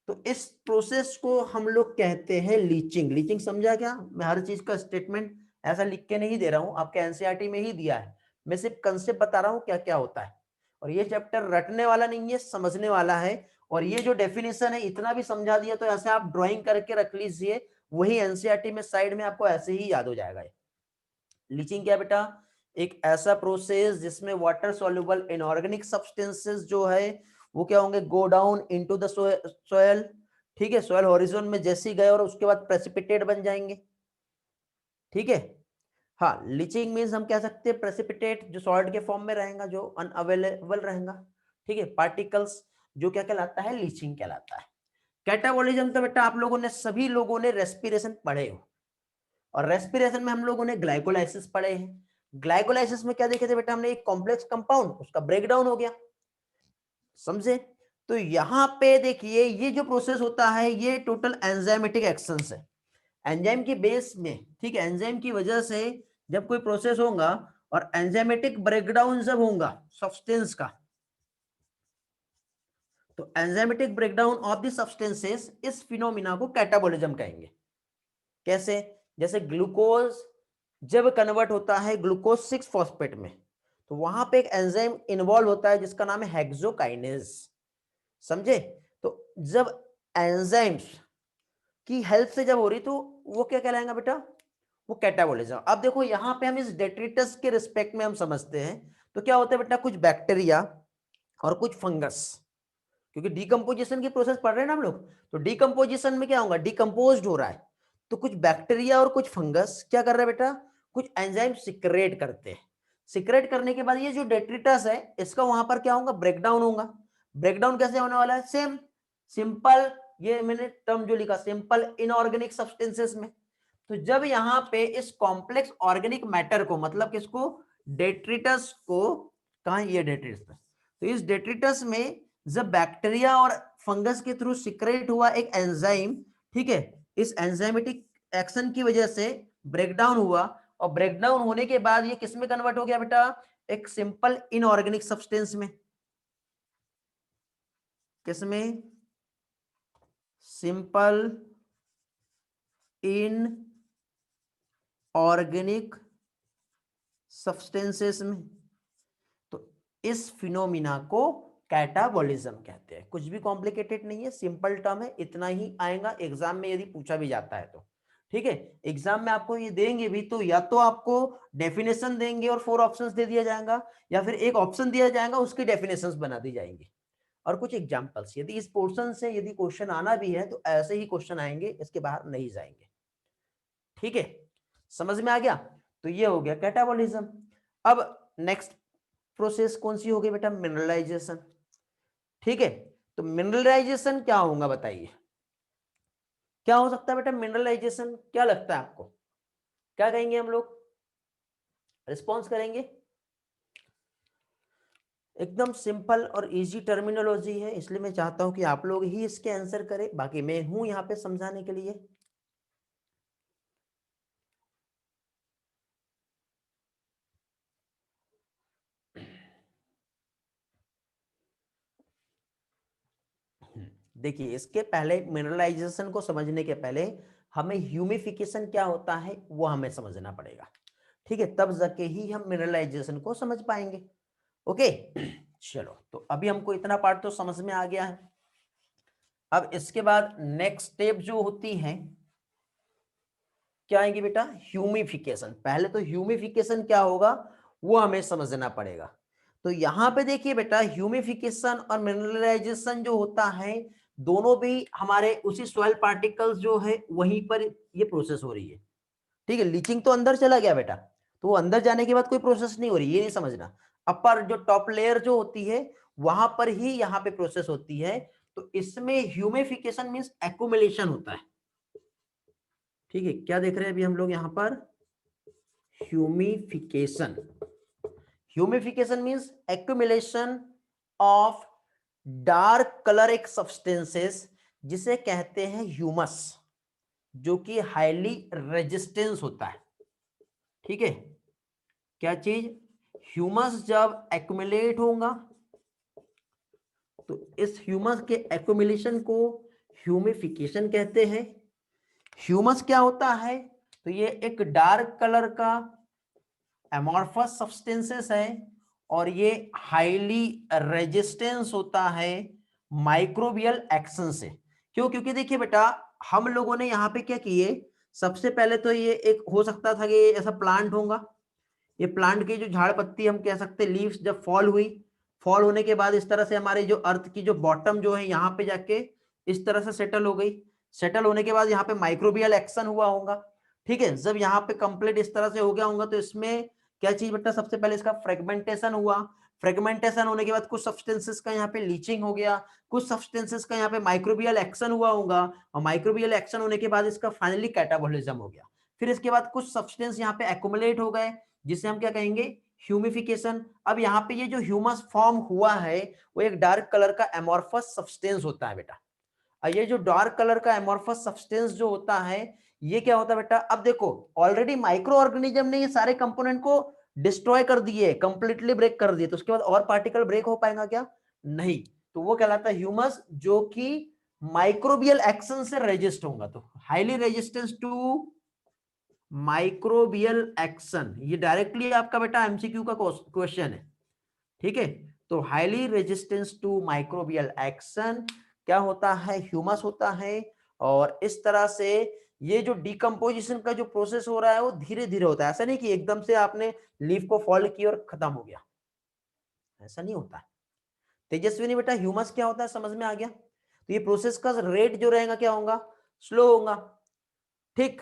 तो इस प्रोसेस को हम लोग कहते हैं लीचिंग। लीचिंग समझा क्या? मैं हर चीज का स्टेटमेंट ऐसा लिख के नहीं दे रहा हूं, आपके एनसीईआरटी में ही दिया है, मैं सिर्फ कंसेप्ट बता रहा हूं क्या क्या होता है। और ये चैप्टर रटने वाला नहीं है, समझने वाला है। और ये जो डेफिनेशन है इतना भी समझा दिया तो ऐसे आप ड्राइंग करके रख लीजिए, वही एनसीईआरटी में साइड में आपको ऐसे ही याद हो जाएगा। लीचिंग क्या बेटा? एक ऐसा प्रोसेस जिसमें वाटर सॉल्युबल इनऑर्गेनिक सब्सटेंसेस जो है वो क्या होंगे, go down into the soil, ठीक है, सोयल हॉरिजॉन में जैसे ही गए और उसके बाद प्रेसिपिटेट बन जाएंगे, ठीक है। हाँ, लीचिंग मींस हम कह सकते हैं प्रेसिपिटेट जो सॉल्ट के फॉर्म में रहेगा, जो अनअवेलेबल रहेगा, ठीक है, पार्टिकल्स, जो क्या कहलाता है, लीचिंग कहलाता है। कैटाबोलिज्म तो बेटा आप लोगों ने, सभी लोगों ने रेस्पिरेशन पढ़े हो, और रेस्पिरेशन में हम लोगों ने ग्लाइकोलाइसिस पढ़े हैं। ग्लाइकोलाइसिस में क्या देखे थे बेटा हमने, एक कॉम्प्लेक्स कंपाउंड उसका ब्रेकडाउन हो गया, समझे। तो यहां पे देखिए ये जो प्रोसेस होता है ये टोटल एंजाइमेटिक एक्शन है, एंजाइम की बेस में, ठीक है, एंजाइम की वजह से जब कोई प्रोसेस होगा और एंजाइमेटिक ब्रेकडाउन जब होगा सब्सटेंस का, तो enzymatic breakdown of the substances, इस फिनोमिना को कैटाबोलिज्म कहेंगे। कैसे? जैसे ग्लूकोज जब कन्वर्ट होता है ग्लूकोज 6 फॉस्फेट में, तो वहां पे एक एंजाइम इन्वॉल्व होता है जिसका नाम है हेक्सोकाइनेज, समझे। तो जब एंजाइम्स की हेल्प से जब हो रही तो वो क्या कहलाएगा बेटा, वो कैटाबोलिज्म। अब देखो यहां पे हम इस डेट्रिटस के रिस्पेक्ट में हम समझते हैं, तो क्या होता है बेटा, कुछ बैक्टीरिया और कुछ फंगस, क्योंकि डीकंपोजिशन की प्रोसेस पढ़ रहे हैं ना हम लोग, तो डीकंपोजिशन में क्या होगा, डीकंपोज्ड हो रहा है, तो कुछ बैक्टीरिया और कुछ फंगस क्या कर रहा है बेटा, कुछ एंजाइम सिक्रेट करते हैं। सिक्रेट करने के बाद ये जो डेट्रिटस है इसका वहां पर क्या होगा, ब्रेकडाउन होगा। ब्रेकडाउन कैसे होने वाला है, सेम सिंपल, ये मैंने टर्म जो लिखा, सिंपल इनऑर्गेनिक सब्सटेंसेस में। तो जब यहाँ पे इस कॉम्प्लेक्स ऑर्गेनिक मैटर को, मतलब किसको, डेट्रिटस को, कहा ये डेट्रिटस, तो इस डेट्रिटस में जब बैक्टीरिया और फंगस के थ्रू सिक्रेट हुआ एक एंजाइम, ठीक है, इस एंजाइमेटिक एक्शन की वजह से ब्रेकडाउन हुआ, और ब्रेकडाउन होने के बाद ये किस में कन्वर्ट हो गया बेटा, एक सिंपल इनऑर्गेनिक सब्सटेंस में। किसमें? सिंपल इन ऑर्गेनिक सब्सटेंसेस में। तो इस फिनोमिना को कैटाबॉलिज्म कहते हैं। कुछ भी कॉम्प्लिकेटेड नहीं है, सिंपल टर्म है, इतना ही आएगा एग्जाम में यदि पूछा भी जाता है तो, ठीक है। एग्जाम में आपको ये देंगे भी तो या तो आपको डेफिनेशन देंगे और 4 ऑप्शंस दे दिया जाएगा, या फिर एक ऑप्शन दिया जाएगा उसकी डेफिनेशंस बना दी जाएंगी और कुछ एग्जांपल्स। यदि इस पोर्शन से यदि क्वेश्चन आना भी है तो ऐसे ही क्वेश्चन आएंगे, इसके बाहर नहीं जाएंगे, ठीक है, समझ में आ गया। तो ये हो गया कैटाबॉलिज्म। अब नेक्स्ट प्रोसेस कौन सी होगी बेटा, मिनरलाइजेशन, ठीक है। तो मिनरलाइजेशन क्या होगा बताइए, क्या हो सकता है बेटा मिनरलाइजेशन, क्या लगता है आपको, क्या कहेंगे हम लोग, रिस्पॉन्स करेंगे। एकदम सिंपल और इजी टर्मिनोलॉजी है, इसलिए मैं चाहता हूं कि आप लोग ही इसके आंसर करें, बाकी मैं हूं यहां पे समझाने के लिए। देखिए इसके पहले, मिनरलाइजेशन को समझने के पहले हमें ह्यूमिफिकेशन क्या होता है वो हमें समझना पड़ेगा, ठीक है, तब जाके ही हम मिनरलाइजेशन को समझ पाएंगे। ओके चलो, तो अभी हमको इतना पार्ट तो समझ में आ गया है। अब इसके बाद नेक्स्ट स्टेप जो होती है क्या आएगी बेटा, ह्यूमिफिकेशन। पहले तो ह्यूमिफिकेशन क्या होगा वो हमें समझना पड़ेगा। तो यहां पे देखिए बेटा, ह्यूमिफिकेशन और मिनरलाइजेशन जो होता है दोनों भी हमारे उसी सॉइल पार्टिकल्स जो है वहीं पर ये प्रोसेस हो रही है, ठीक है। लीचिंग तो अंदर चला गया बेटा, तो वो अंदर जाने के बाद कोई प्रोसेस नहीं हो रही, ये नहीं समझना। अपर जो टॉप लेयर जो होती है वहां पर ही यहाँ पे प्रोसेस होती है। तो इसमें ह्यूमिफिकेशन मीन्स एक्युमुलेशन होता है, ठीक है। क्या देख रहे हैं अभी हम लोग यहाँ पर, humification. Humification means accumulation of dark colour एक सब्सटेंसेस जिसे कहते हैं ह्यूमस। जो कि हाईली रेजिस्टेंस होता है। ठीक है, क्या चीज, ह्यूमस जब एक्युमुलेट होगा तो इस ह्यूमस के एक्युमुलेशन को ह्यूमिफिकेशन कहते हैं। ह्यूमस क्या होता है, तो ये एक डार्क कलर का एमॉर्फस सब्सटेंसेस है और ये हाईली रेजिस्टेंस होता है माइक्रोबियल एक्शन से। क्यों, क्योंकि देखिए बेटा, हम लोगों ने यहाँ पे क्या किए, सबसे पहले तो ये एक हो सकता था कि ये ऐसा प्लांट होगा, ये प्लांट की जो झाड़ पत्ती हम कह सकते लीव्स जब फॉल हुई, फॉल होने के बाद इस तरह से हमारे जो अर्थ की जो बॉटम जो है यहाँ पे जाके इस तरह से सेटल हो गई। सेटल होने के बाद यहाँ पे माइक्रोबियल एक्शन हुआ होगा। ठीक है, जब यहाँ पे कंप्लीट इस तरह से हो गया होगा तो इसमें क्या चीज बेटा, सबसे पहले इसका फ्रेगमेंटेशन हुआ। फ्रेगमेंटेशन होने के बाद कुछ सब्सटेंसेस का यहाँ पे लीचिंग हो गया, कुछ सब्सटेंसेस का यहाँ पे माइक्रोबियल एक्शन हुआ होगा, और माइक्रोबियल एक्शन होने के बाद इसका फाइनली कैटाबॉलिज्म हो गया। फिर इसके बाद कुछ सब्सटेंस यहाँ पे एक्युमुलेट हो गए, जिसे हम क्या कहेंगे, ह्यूमिफिकेशन। अब यहाँ पे ये जो ह्यूमस फॉर्म हुआ है वो एक डार्क कलर का एमॉर्फस सब्सटेंस होता है बेटा। और ये जो डार्क कलर का एमॉर्फस सब्सटेंस जो होता है, ये क्या होता है बेटा, अब देखो ऑलरेडी माइक्रो ऑर्गेनिज्म ने ये सारे कंपोनेंट को डिस्ट्रॉय कर दिए, कंप्लीटली ब्रेक कर दिए, तो उसके बाद और पार्टिकल ब्रेक हो पाएगा क्या, नहीं। तो वो कहलाता है ह्यूमस, जो कि माइक्रोबियल एक्शन से रेजिस्ट होगा। तो highly resistance to microbial action, ये डायरेक्टली आपका बेटा एमसीक्यू का क्वेश्चन है। ठीक है, तो highly resistance to microbial action क्या होता है, ह्यूमस होता है। और इस तरह से ये जो डिकम्पोजिशन का जो प्रोसेस हो रहा है वो धीरे धीरे होता है, ऐसा नहीं कि एकदम से आपने लीफ को फोल्ड किया और खत्म हो गया, ऐसा नहीं होता। तेजस्विनी बेटा, ह्यूमस क्या होता है समझ में आ गया। तो ये प्रोसेस का रेट जो रहेगा क्या होगा, स्लो होगा। ठीक,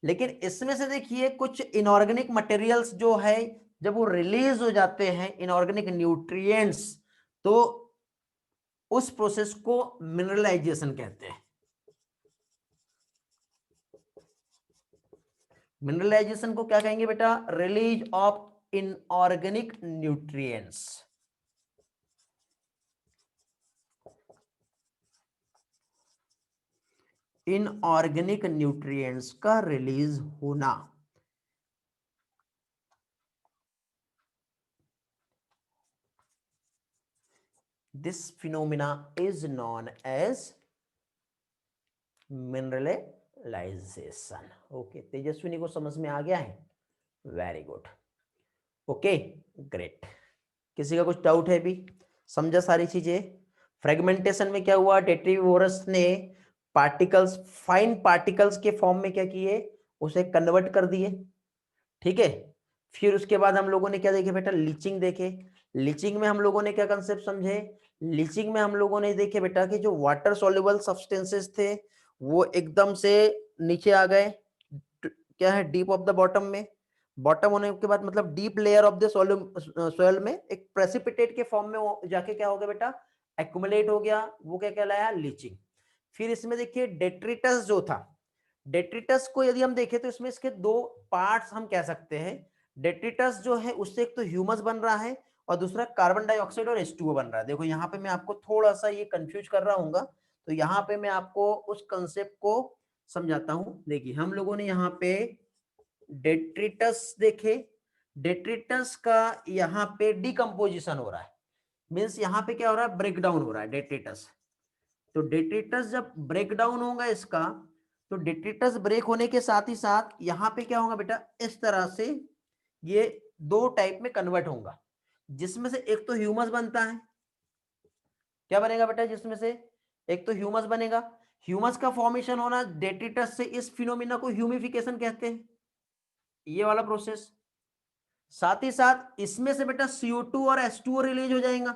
लेकिन इसमें से देखिए कुछ इनऑर्गेनिक मटेरियल्स जो है जब वो रिलीज हो जाते हैं, इनऑर्गेनिक न्यूट्रिएंट्स, तो उस प्रोसेस को मिनरलाइजेशन कहते हैं। मिनरलाइजेशन को क्या कहेंगे बेटा, release of inorganic nutrients. Inorganic nutrients का रिलीज होना, this phenomena is known as mineralisation. Okay, Tejaswini को समझ में आ गया है, वेरी गुड, ओके ग्रेट। किसी का कुछ डाउट है भी, समझा सारी चीजें। फ्रेगमेंटेशन में क्या हुआ, डेट्रीवोरस ने पार्टिकल्स, फाइन पार्टिकल्स के फॉर्म में क्या किए, उसे कन्वर्ट कर दिए। ठीक है, फिर उसके बाद हम लोगों ने क्या देखे बेटा, लीचिंग देखे। लीचिंग में हम लोगों ने क्या कंसेप्ट समझे, लीचिंग में हम लोगों ने देखे बेटा कि जो वाटर सॉल्युबल सब्सटेंसेस थे वो एकदम से नीचे आ गए, क्या है, डीप ऑफ द बॉटम में। बॉटम होने के बाद मतलब deep layer of the soil में एक प्रेसिपिटेट के फॉर्म में वो जाके क्या हो गया बेटा, एक्युमुलेट हो गया, वो क्या कहलाया, लीचिंग। फिर इसमें देखिए डेट्रिटस जो था, डेट्रिटस को यदि हम देखें तो इसमें इसके दो पार्ट्स हम कह सकते हैं। डेट्रिटस जो है उससे एक तो ह्यूमस बन रहा है और दूसरा कार्बन डाइऑक्साइड और H2O बन रहा है। देखो यहाँ पे मैं आपको थोड़ा सा ये कंफ्यूज कर रहा हूँ, तो यहाँ पे मैं आपको उस कंसेप्ट को समझाता हूं। देखिए हम लोगों ने यहाँ पे डेट्रिटस देखे, डेट्रिटस का यहाँ पे डिकम्पोजिशन हो रहा है, मीन्स यहाँ पे क्या हो रहा है, ब्रेक डाउन हो रहा है डेट्रिटस। तो डेट्रिटस जब ब्रेक डाउन होगा इसका, तो डेट्रिटस ब्रेक होने के साथ ही साथ यहाँ पे क्या होगा बेटा, इस तरह से ये दो टाइप में कन्वर्ट होगा, जिसमें से एक तो ह्यूमस बनता है। क्या बनेगा बेटा, जिसमें से एक तो ह्यूमस बनेगा। ह्यूमस का फॉर्मेशन होना डेट्रिटस से, इस फिनोमिना को ह्यूमिफिकेशन कहते हैं, ये वाला प्रोसेस। साथ ही साथ इसमें से बेटा CO2 और H2O रिलीज हो जाएगा।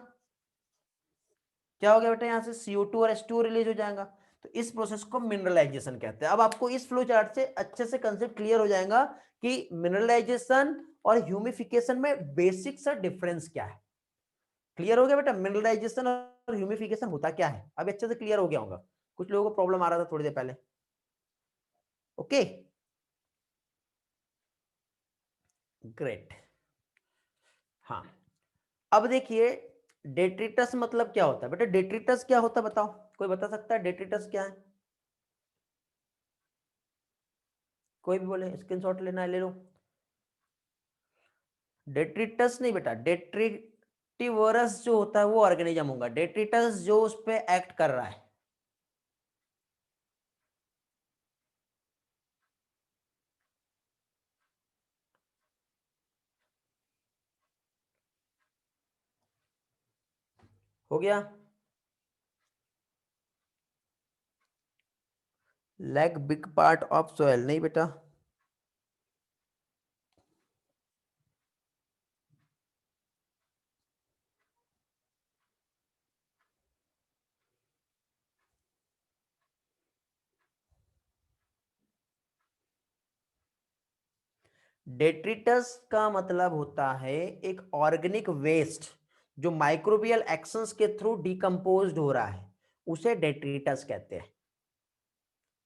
क्या हो गया बेटा, यहां से CO2 और H2O रिलीज हो जाएगा, तो इस प्रोसेस को मिनरलाइजेशन कहते हैं। अब आपको इस फ्लो चार्ट से अच्छे से कंसेप्ट क्लियर हो जाएगा कि मिनरलाइजेशन और ह्यूमिफिकेशन में बेसिक सा डिफरेंस क्या है। क्लियर हो गया बेटा, मिनरलाइजेशन और ह्यूमिफिकेशन होता क्या है, अब अच्छे से क्लियर हो गया होगा। कुछ लोगों को प्रॉब्लम आ रहा था थोड़ी देर पहले, ओके ग्रेट। हाँ, अब देखिए डेट्रिटस मतलब क्या होता है बेटा, डेट्रिटस क्या होता है बताओ, कोई बता सकता है डेट्रिटस क्या है। कोई भी बोले, स्क्रीनशॉट लेना है ले लो। डेट्रिटस नहीं बेटा, डेट्रिटिवरस जो होता है वो ऑर्गेनिज्म होगा, डेट्रिटस जो उस पे एक्ट कर रहा है। हो गया। Lag big part of soil, नहीं बेटा। डेट्रिटस का मतलब होता है एक ऑर्गेनिक वेस्ट जो माइक्रोबियल एक्शंस के थ्रू डिकम्पोज्ड हो रहा है, उसे डेट्रिटस कहते हैं।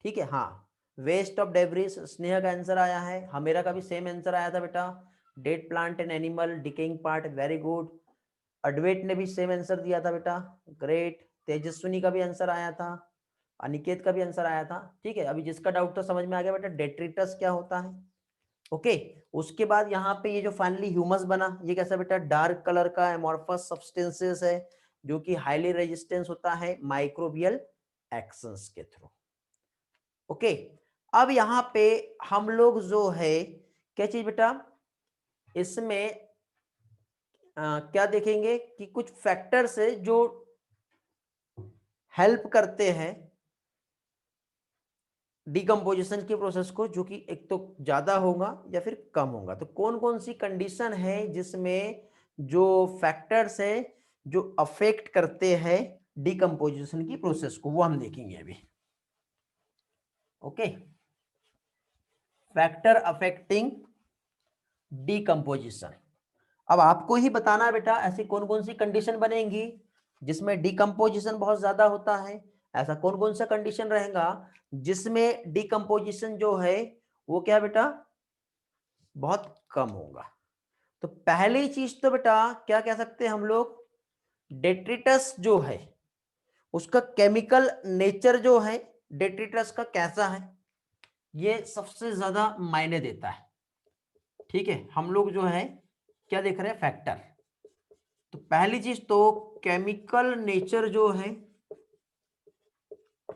ठीक है, हाँ। वेस्ट ऑफ डेब्रिस, स्नेहा का आंसर आया है, हमेरा का भी सेम आंसर आया था बेटा। Dead plant and animal, decaying part, very good. Advait ने भी सेम आंसर दिया था बेटा, ग्रेट। तेजस्विनी का भी आंसर आया था, अनिकेत का भी आंसर आया था। ठीक है, अभी जिसका डाउट था समझ में आ गया बेटा डेट्रिटस क्या होता है। ओके, उसके बाद यहाँ पे ये जो फाइनली ह्यूमस बना, ये कैसा बेटा, डार्क कलर का एमॉर्फस सब्सटेंसेस है जो कि हाईली रेजिस्टेंस होता है माइक्रोबियल एक्शंस के थ्रू। ओके, अब यहाँ पे हम लोग जो है क्या चीज बेटा, इसमें क्या देखेंगे कि कुछ फैक्टर्स है जो हेल्प करते हैं डिकम्पोजिशन की प्रोसेस को, जो कि एक तो ज्यादा होगा या फिर कम होगा। तो कौन कौन सी कंडीशन है जिसमें जो फैक्टर्स है जो अफेक्ट करते हैं डिकम्पोजिशन की प्रोसेस को, वो हम देखेंगे अभी। Okay, factor affecting decomposition. अब आपको ही बताना है बेटा ऐसी कौन कौन सी कंडीशन बनेंगी जिसमें डिकम्पोजिशन बहुत ज्यादा होता है, ऐसा कौन कौन सा कंडीशन रहेगा जिसमें डिकम्पोजिशन जो है वो क्या बेटा बहुत कम होगा। तो पहली चीज तो बेटा क्या कह सकते हैं हम लोग, डेट्रिटस जो है उसका केमिकल नेचर जो है, डेट्रिटस का कैसा है, ये सबसे ज्यादा मायने देता है। ठीक है, हम लोग जो है क्या देख रहे हैं, फैक्टर। तो पहली चीज तो केमिकल नेचर जो है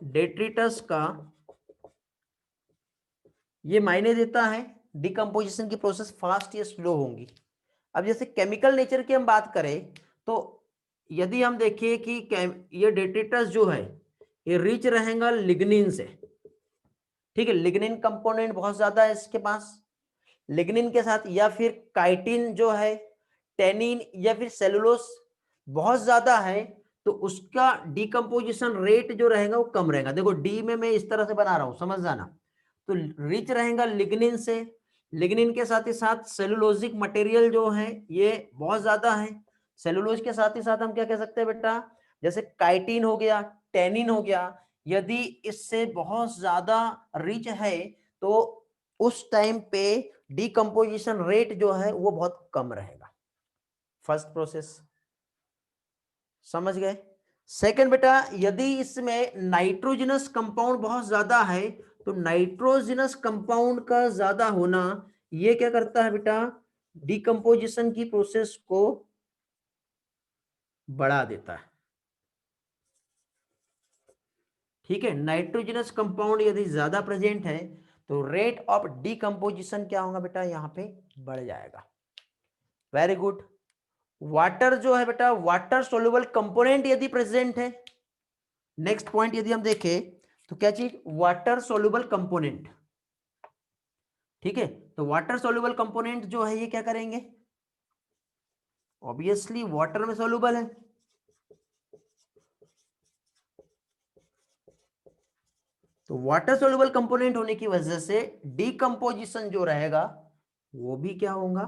डेट्रिटस का, ये मायने देता है डिकम्पोजिशन की प्रोसेस फास्ट या स्लो होंगी। अब जैसे केमिकल नेचर की हम बात करें तो यदि हम देखिए कि ये डेट्रिटस जो है ये रिच रहेगा लिग्निन से। ठीक है, लिग्निन कंपोनेंट बहुत ज्यादा है इसके पास, लिग्निन के साथ या फिर काइटिन जो है, टेनिन या फिर सेलुलोस बहुत ज्यादा है, तो उसका डिकम्पोजिशन रेट जो रहेगा वो कम रहेगा। देखो डी में मैं इस तरह से बना रहा हूं, समझ जाना। तो रिच रहेगा लिग्निन से, लिग्निन के साथ ही साथ सेलुलोजिक मटेरियल जो है ये बहुत ज्यादा है। सेलुलोज के साथ ही साथ हम क्या कह सकते हैं बेटा, जैसे काइटिन हो गया, टेनिन हो गया, यदि इससे बहुत ज्यादा रिच है तो उस टाइम पे डिकम्पोजिशन रेट जो है वो बहुत कम रहेगा। फर्स्ट प्रोसेस समझ गए। सेकंड बेटा, यदि इसमें नाइट्रोजनस कंपाउंड बहुत ज्यादा है तो नाइट्रोजनस कंपाउंड का ज्यादा होना ये क्या करता है बेटा, डिकम्पोजिशन की प्रोसेस को बढ़ा देता है। ठीक है, नाइट्रोजनस कंपाउंड यदि ज्यादा प्रेजेंट है तो रेट ऑफ डिकम्पोजिशन क्या होगा बेटा, यहां पे बढ़ जाएगा। Very good. वाटर जो है बेटा, वाटर सोल्यूबल कंपोनेंट यदि प्रेजेंट है, नेक्स्ट पॉइंट यदि हम देखें तो क्या चीज, वाटर सोल्यूबल कंपोनेंट। ठीक है, तो वाटर सोल्यूबल कंपोनेंट जो है ये क्या करेंगे, ऑब्वियसली वाटर में सोल्यूबल है। तो वाटर सोल्यूबल कंपोनेंट होने की वजह से डिकम्पोजिशन जो रहेगा वो भी क्या होगा,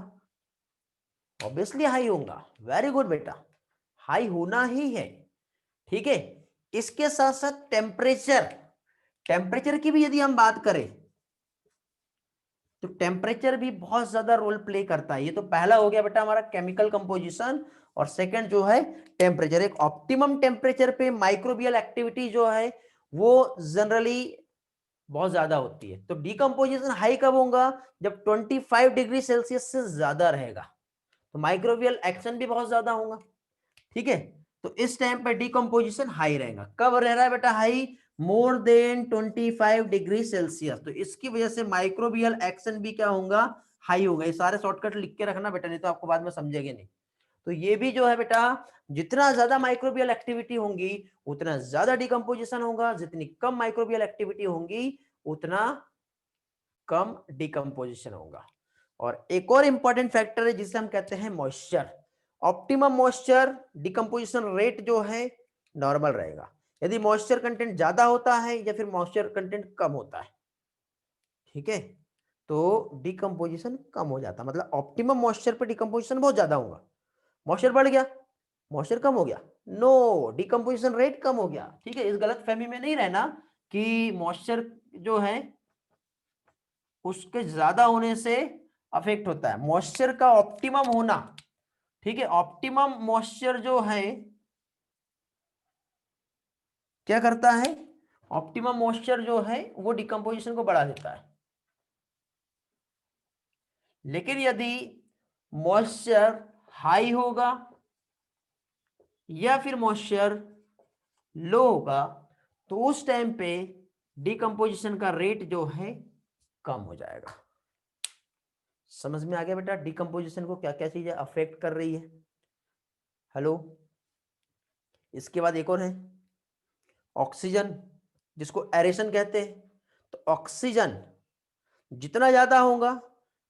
ऑब्वियसली हाई होगा। वेरी गुड बेटा, हाई होना ही है। ठीक है, इसके साथ साथ टेम्परेचर, टेम्परेचर की भी यदि हम बात करें तो टेम्परेचर भी बहुत ज्यादा रोल प्ले करता है। ये तो पहला हो गया बेटा हमारा केमिकल कंपोजिशन, और सेकंड जो है टेम्परेचर। एक ऑप्टिमम टेम्परेचर पे माइक्रोबियल एक्टिविटी जो है वो जनरली बहुत ज्यादा होती है। तो डिकम्पोजिशन हाई कब होगा? जब 25 डिग्री सेल्सियस से ज्यादा रहेगा, तो माइक्रोबियल एक्शन भी बहुत ज्यादा होगा। ठीक है, तो इस टाइम पर डिकम्पोजिशन हाई रहेगा। कब रह रहा है बेटा high? More than 25 degree Celsius. तो इसकी वजह से माइक्रोबियल एक्शन भी क्या होगा? हाई होगा। ये सारे शॉर्टकट लिख के रखना बेटा, नहीं तो आपको बाद में समझेंगे नहीं। तो ये भी जो है बेटा, जितना ज्यादा माइक्रोबियल एक्टिविटी होंगी उतना ज्यादा डिकम्पोजिशन होगा, जितनी कम माइक्रोबियल एक्टिविटी होंगी उतना कम डिकम्पोजिशन होगा। और एक और इंपॉर्टेंट फैक्टर है जिसे हम कहते हैं moisture. Optimum moisture decomposition rate जो है नॉर्मल रहेगा। यदि मॉइस्चर कंटेंट ज्यादा होता है या फिर मॉइस्चर कंटेंट कम होता है, ठीक है, तो डिकम्पोजिशन कम हो जाता है। मतलब ऑप्टिमम मॉइस्चर पे डिकम्पोजिशन बहुत ज्यादा होगा। मॉइस्चर बढ़ गया, मॉइस्चर कम हो गया, नो, डिकम्पोजिशन रेट कम हो गया। ठीक है, इस गलत फहमी में नहीं रहना कि मॉइस्चर जो है उसके ज्यादा होने से अफेक्ट होता है। मॉइस्चर का ऑप्टिमम होना, ठीक है, ऑप्टिमम मॉइस्चर जो है क्या करता है? ऑप्टिमम मॉइस्चर जो है वो डिकम्पोजिशन को बढ़ा देता है। लेकिन यदि मॉइस्चर हाई होगा या फिर मॉइस्चर लो होगा, तो उस टाइम पे डिकम्पोजिशन का रेट जो है कम हो जाएगा। समझ में आ गया बेटा डिकम्पोजिशन को क्या क्या चीजें अफेक्ट कर रही है? हेलो। इसके बाद एक और है ऑक्सीजन, जिसको एरेशन कहते हैं। तो ऑक्सीजन जितना ज्यादा होगा,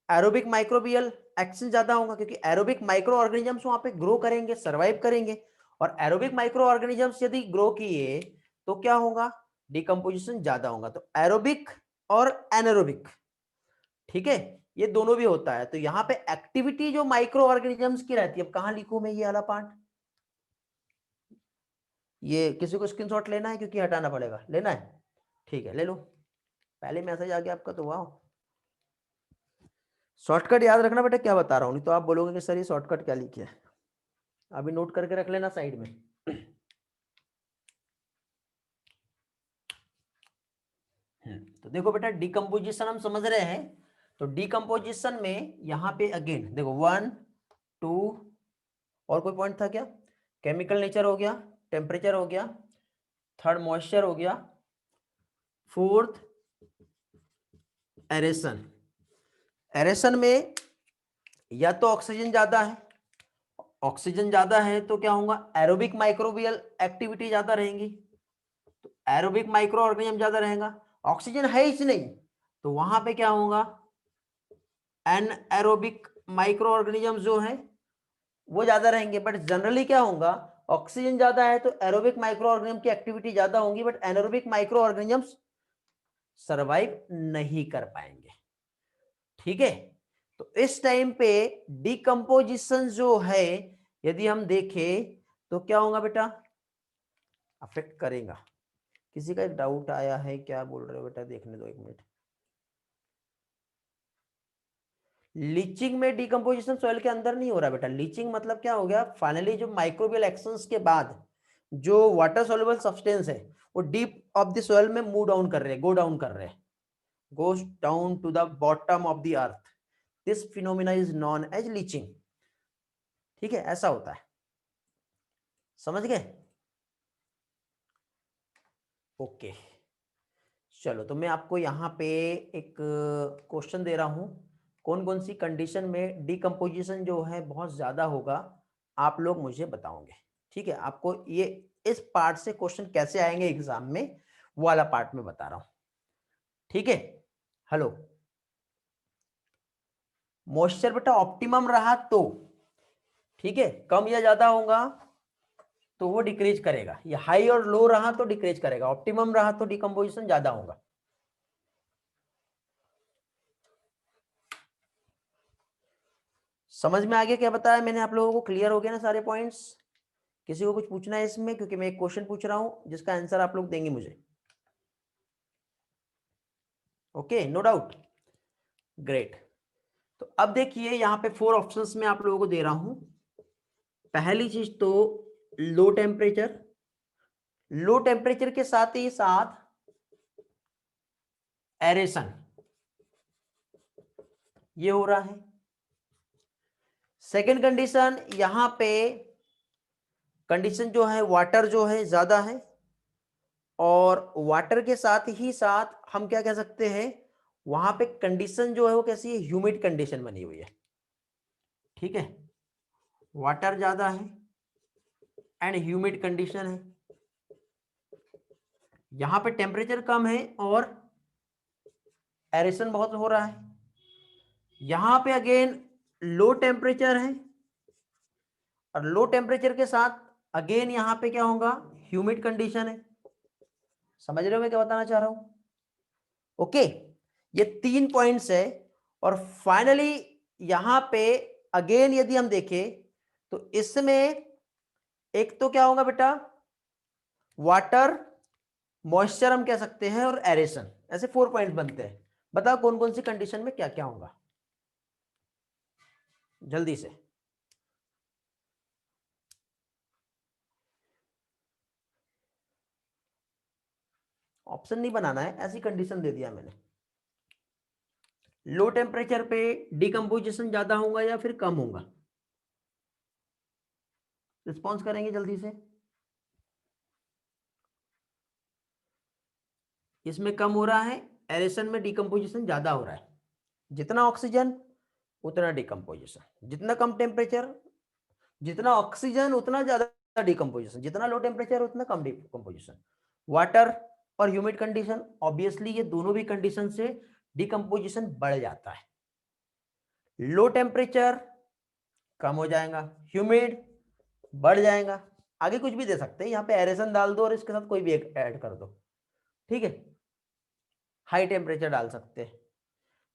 एरोबिक माइक्रोबियल एक्शन ज्यादा होगा, क्योंकि एरोबिक माइक्रो ऑर्गेनिजम्स वहां पे ग्रो करेंगे, सरवाइव करेंगे। और एरोबिक माइक्रो ऑर्गेनिजम्स यदि ग्रो किए तो क्या होगा? डिकम्पोजिशन ज्यादा होगा। तो एरोबिक और एनारोबिक, ठीक है, ये दोनों भी होता है। तो यहाँ पे एक्टिविटी जो माइक्रो ऑर्गेनिजम्स की रहती है, अब कहां लिखूं मैं ये वाला पार्ट? ये किसी को स्क्रीनशॉट लेना है क्योंकि हटाना पड़ेगा, लेना है? ठीक है, ले लो। पहले मैसेज आ गया आपका तो वाह। शॉर्टकट याद रखना बेटा क्या बता रहा हूं, नहीं तो आप बोलोगे कि सर ये शॉर्टकट क्या लिखे है। अभी नोट करके रख लेना साइड में। तो देखो बेटा डिकम्पोजिशन हम समझ रहे हैं। तो डिकम्पोजिशन में यहाँ पे अगेन देखो 1 2, और कोई पॉइंट था क्या? केमिकल नेचर हो गया, टेम्परेचर हो गया, थर्ड मॉइस्चर हो गया, फोर्थ एरेशन। एरेशन में या तो ऑक्सीजन ज्यादा है, ऑक्सीजन ज्यादा है तो क्या होगा? एरोबिक माइक्रोबियल एक्टिविटी ज्यादा रहेंगी, तो एरोबिक माइक्रो ऑर्गेनिज्म ज्यादा रहेगा। ऑक्सीजन है ही नहीं तो वहां पे क्या होगा? एनएरोबिक माइक्रो ऑर्गेनिज्म जो है वो ज्यादा रहेंगे। बट जनरली क्या होगा? ऑक्सीजन ज्यादा है तो एरोबिक माइक्रो ऑर्गेनिज्म की एक्टिविटी ज्यादा होंगी, but anaerobic micro organisms survive नहीं कर पाएंगे। ठीक है, तो इस टाइम पे डिकम्पोजिशन जो है यदि हम देखें तो क्या होगा बेटा? अफेक्ट करेगा। किसी का एक डाउट आया है, क्या बोल रहे हो बेटा? देखने दो एक मिनट। लीचिंग में डिकम्पोजिशन सॉइल के अंदर नहीं हो रहा बेटा। लीचिंग मतलब क्या हो गया? फाइनली जो माइक्रोबियल एक्शंस के बाद जो वाटर सॉल्युबल सब्सटेंस है वो डीप ऑफ द सॉइल में मूव डाउन कर रहे हैं, गो डाउन कर रहे हैं, goes down to the bottom of the earth. This phenomena is known as leaching. ठीक है, ऐसा होता है, समझ गए? ओके, चलो तो मैं आपको यहाँ पे एक क्वेश्चन दे रहा हूँ। कौन कौन सी कंडीशन में डिकम्पोजिशन जो है बहुत ज्यादा होगा, आप लोग मुझे बताओगे। ठीक है, आपको ये इस पार्ट से क्वेश्चन कैसे आएंगे एग्जाम में, वो वाला पार्ट में बता रहा हूँ। ठीक है, हेलो। मॉइस्चर बेटा ऑप्टिमम रहा तो, ठीक है, कम या ज्यादा होगा तो वो डिक्रीज करेगा। ये हाई और लो रहा तो डिक्रीज करेगा, ऑप्टिमम रहा तो डिकम्पोजिशन ज्यादा होगा। समझ में आ गया क्या बताया मैंने आप लोगों को? क्लियर हो गया ना सारे पॉइंट्स? किसी को कुछ पूछना है इसमें? क्योंकि मैं एक क्वेश्चन पूछ रहा हूं जिसका आंसर आप लोग देंगे मुझे। Okay, no doubt, great. तो अब देखिए यहाँ पे 4 ऑप्शंस में आप लोगों को दे रहा हूं। पहली चीज तो लो टेम्परेचर, लो टेम्परेचर के साथ ही साथ एरेशन, ये हो रहा है। सेकेंड कंडीशन, यहां पे कंडीशन जो है वाटर जो है ज्यादा है, और वाटर के साथ ही साथ हम क्या कह सकते हैं, वहां पे कंडीशन जो है वो कैसी है, ह्यूमिड कंडीशन बनी हुई है। ठीक है, वाटर ज्यादा है एंड ह्यूमिड कंडीशन है। यहां पे टेम्परेचर कम है और एरेशन बहुत हो रहा है। यहां पे अगेन लो टेम्परेचर है, और लो टेम्परेचर के साथ अगेन यहां पे क्या होगा, ह्यूमिड कंडीशन है। समझ रहे हो मैं क्या बताना चाह रहा हूं? ओके, ये 3 पॉइंट्स है। और फाइनली यहां पे अगेन यदि हम देखें तो इसमें एक तो क्या होगा बेटा, वाटर, मॉइस्चर हम कह सकते हैं, और एरेशन, ऐसे 4 पॉइंट्स बनते हैं। बताओ कौन कौन सी कंडीशन में क्या क्या होगा, जल्दी से। ऑप्शन नहीं बनाना है, ऐसी कंडीशन दे दिया मैंने। लो टेम्परेचर पे डिकम्पोजिशन ज्यादा होगा या फिर कम होगा, रिस्पॉन्स करेंगे जल्दी से। इसमें कम हो रहा है, एरेशन में डिकम्पोजिशन ज्यादा हो रहा है। जितना ऑक्सीजन उतना डिकम्पोजिशन, जितना कम टेम्परेचर, जितना ऑक्सीजन उतना ज्यादा डिकम्पोजिशन, जितना लो टेम्परेचर उतना कम डिकम्पोजिशन। वाटर और ह्यूमिड कंडीशन, ऑब्वियसली ये दोनों भी कंडीशन से डिकम्पोजिशन बढ़ जाता है। लो टेम्परेचर कम हो जाएगा, ह्यूमिड बढ़ जाएगा। आगे कुछ भी दे सकते हैं, यहाँ पे एरेशन डाल दो और इसके साथ कोई भी एक ऐड कर दो। ठीक है, हाई टेम्परेचर डाल सकते हैं।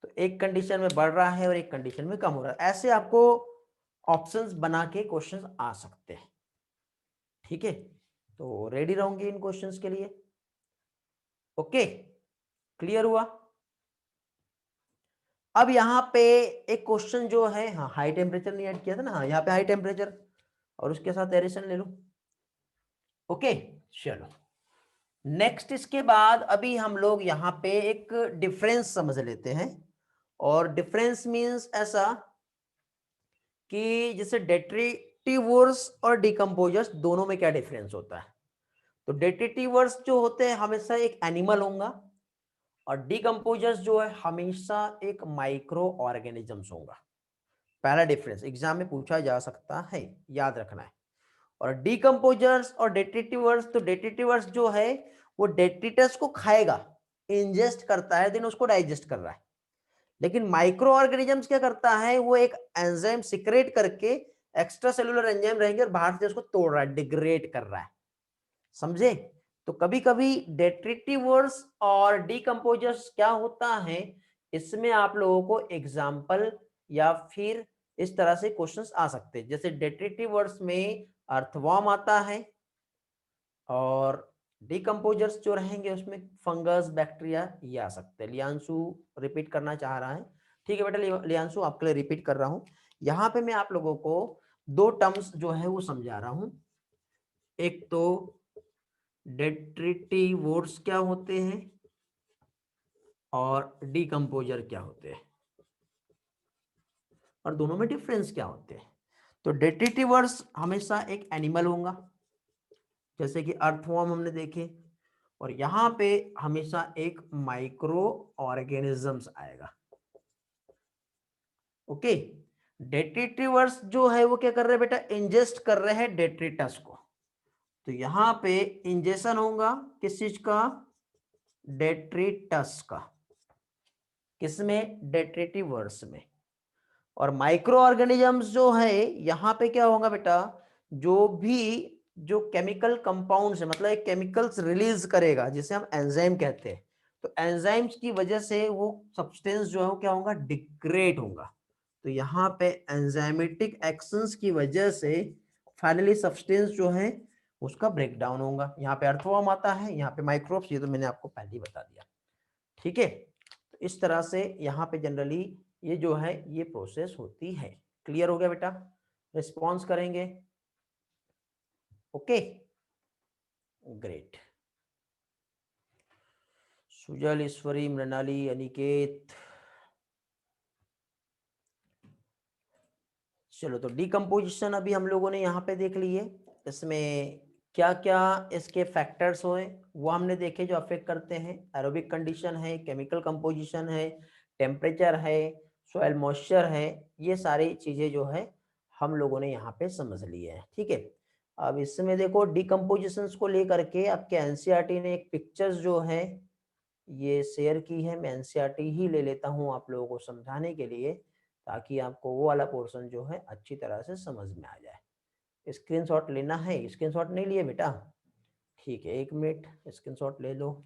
तो एक कंडीशन में बढ़ रहा है और एक कंडीशन में कम हो रहा है, ऐसे आपको ऑप्शंस बना के क्वेश्चंस आ सकते हैं। ठीक है, तो रेडी रहूंगी इन क्वेश्चंस के लिए। ओके, क्लियर हुआ? अब यहाँ पे एक क्वेश्चन जो है, हाँ हाई टेम्परेचर नहीं ऐड किया था ना, हाँ यहाँ पे हाई टेम्परेचर और उसके साथ एरेशन ले लो। ओके, चलो नेक्स्ट, इसके बाद अभी हम लोग यहाँ पे एक डिफरेंस समझ लेते हैं। और डिफरेंस मींस ऐसा कि जैसे डेट्रीटिवर्स और डिकम्पोजर्स दोनों में क्या डिफरेंस होता है। तो डेट्रीटिवर्स जो होते हैं हमेशा एक एनिमल होगा, और डिकम्पोजर्स जो है हमेशा एक माइक्रो ऑर्गेनिजम्स होगा। पहला डिफरेंस एग्जाम में पूछा जा सकता है, याद रखना है। और डिकम्पोजर्स और डेट्रीटिवर्स, तो डेट्रीटिवर्स जो है वो डेट्रीटस को खाएगा, इंजेस्ट करता है, देन उसको डाइजेस्ट कर रहा है। लेकिन माइक्रो ऑर्गेनिजम्स क्या करता है, वो एक एंजाइम सिक्रेट करके, एक्स्ट्रा सेलुलर एंजाइम रहेंगे और बाहर से उसको तोड़ रहा है, डिग्रेड कर रहा है। समझे? तो कभी कभी डेट्रीटिवर्स और डिकम्पोजर्स क्या होता है, इसमें आप लोगों को एग्जाम्पल या फिर इस तरह से क्वेश्चंस आ सकते हैं। जैसे डेट्रीटिवर्स में अर्थवॉर्म आता है, और डिकम्पोजर्स जो रहेंगे उसमें फंगस, बैक्टीरिया, ये आ सकते हैं। लियांशु रिपीट करना चाह रहा है, ठीक है बेटा लियांशु आपके लिए रिपीट कर रहा हूं। यहाँ पे मैं आप लोगों को 2 टर्म्स जो है वो समझा रहा हूं। एक तो डेट्रीटिवर्स क्या होते हैं और डिकम्पोजर क्या होते हैं, और दोनों में डिफरेंस क्या होते हैं। तो डेट्रीटिवर्स हमेशा एक एनिमल होगा, जैसे कि अर्थवॉर्म हमने देखे, और यहां पे हमेशा एक माइक्रो ऑर्गेनिजम्स आएगा। ओके, डेट्रीटिवर्स जो है वो क्या कर रहे हैं बेटा, इंजेस्ट कर रहे हैं डेट्रीटस को। तो यहां पे इंजेशन होगा किस चीज का, डेट्रीटस का, किसमें, डेट्रीटिवर्स में। और माइक्रो ऑर्गेनिजम्स जो है यहां पे क्या होगा बेटा, जो भी जो केमिकल कंपाउंड्स है, मतलब एक केमिकल्स रिलीज करेगा जिसे हम एंजाइम कहते हैं, तो एंजाइम्स की वजह से वो सब्सटेंस जो है वो क्या होगा, डिग्रेड होगा। तो यहाँ पे एंजाइमेटिक एक्शंस की वजह से फाइनली सब्सटेंस जो है उसका ब्रेकडाउन होगा। यहाँ पे अर्थवॉर्म आता है, यहाँ पे माइक्रोब्स, ये तो मैंने आपको पहले ही बता दिया। ठीक है, तो इस तरह से यहाँ पे जनरली ये जो है ये प्रोसेस होती है। क्लियर हो गया बेटा? रिस्पॉन्स करेंगे? Okay, great. सुजल, ईश्वरी, मृणाली, अनिकेत। चलो, तो डिकम्पोजिशन अभी हम लोगों ने यहाँ पे देख लिए। इसमें क्या क्या इसके फैक्टर्स हुए वो हमने देखे जो अफेक्ट करते हैं। एरोबिक कंडीशन है, केमिकल कंपोजिशन है, टेम्परेचर है, सॉइल मॉइस्चर है, ये सारी चीजें जो है हम लोगों ने यहाँ पे समझ लिए हैं। ठीक है, अब इसमें देखो डिकम्पोजिशन को लेकर के आपके एनसीईआरटी ने एक पिक्चर्स जो है ये शेयर की है। मैं एनसीईआरटी ही ले लेता हूँ आप लोगों को समझाने के लिए, ताकि आपको वो वाला पोर्शन जो है अच्छी तरह से समझ में आ जाए। स्क्रीनशॉट लेना है? स्क्रीनशॉट नहीं लिए बेटा? ठीक है, 1 मिनट, स्क्रीनशॉट ले लो।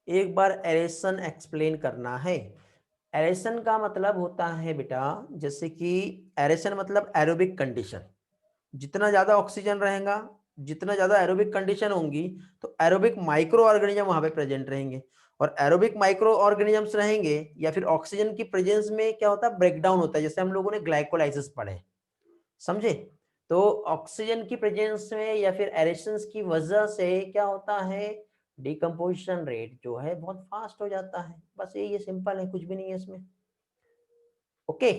एक बार एरेशन एक्सप्लेन करना है। एरेशन का मतलब होता है बेटा, जैसे कि एरेशन मतलब एरोबिक कंडीशन। जितना ज्यादा ऑक्सीजन रहेगा, जितना ज्यादा एरोबिक कंडीशन होंगी, तो एरोबिक माइक्रो ऑर्गेनिज्म वहां पे प्रेजेंट रहेंगे। और एरोबिक माइक्रो ऑर्गेनिजम्स रहेंगे या फिर ऑक्सीजन की प्रेजेंस में क्या होता है, ब्रेकडाउन होता है। जैसे हम लोगों ने ग्लाइकोलाइसिस पढ़े, समझे? तो ऑक्सीजन की प्रेजेंस में या फिर एरेशंस की वजह से क्या होता है, डिकम्पोजिशन रेट जो है बहुत फास्ट हो जाता है। बस ये सिंपल है, कुछ भी नहीं है इसमें। ओके,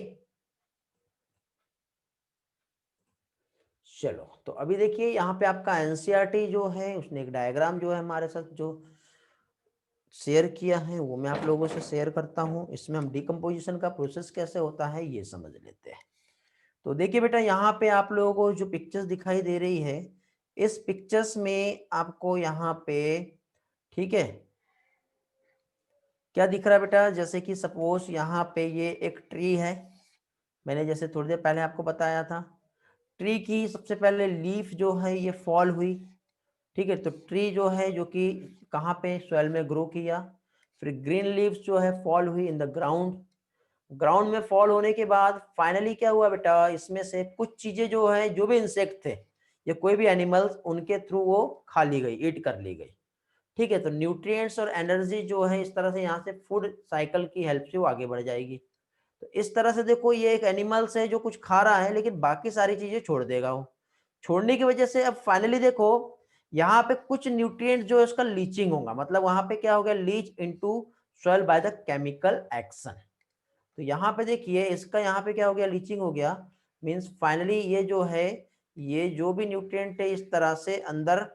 चलो, तो अभी देखिए यहाँ पे आपका एनसीईआरटी जो है उसने एक डायग्राम जो है हमारे साथ जो शेयर किया है वो मैं आप लोगों से शेयर करता हूँ। इसमें हम डिकम्पोजिशन का प्रोसेस कैसे होता है ये समझ लेते हैं। तो देखिए बेटा, यहाँ पे आप लोगों को जो पिक्चर्स दिखाई दे रही है, इस पिक्चर्स में आपको यहाँ पे, ठीक है, क्या दिख रहा है बेटा? जैसे कि सपोज यहाँ पे ये एक ट्री है, मैंने जैसे थोड़ी देर पहले आपको बताया था। ट्री की सबसे पहले लीफ जो है ये फॉल हुई, ठीक है। तो ट्री जो है जो कि कहाँ पे, सॉइल में ग्रो किया। फिर ग्रीन लीव्स जो है फॉल हुई इन द ग्राउंड। ग्राउंड में फॉल होने के बाद फाइनली क्या हुआ बेटा, इसमें से कुछ चीजें जो है, जो भी इंसेक्ट थे या कोई भी एनिमल्स, उनके थ्रू वो खा ली गई, ईट कर ली गई। ठीक है, तो न्यूट्रिएंट्स और एनर्जी जो है इस तरह से यहाँ से फूड साइकिल की हेल्प से वो आगे बढ़ जाएगी। तो इस तरह से देखो, ये एक एनिमल्स है जो कुछ खा रहा है, लेकिन बाकी सारी चीजें छोड़ देगा वो। छोड़ने की वजह से अब फाइनली देखो, यहाँ पे कुछ न्यूट्रिएंट जो है उसका लीचिंग होगा। मतलब वहां पे क्या हो गया, leach into soil by the chemical action. तो यहाँ पे देखिए, इसका यहाँ पे क्या हो गया, लीचिंग हो गया। मींस फाइनली ये जो है, ये जो भी न्यूट्रिएंट है इस तरह से अंदर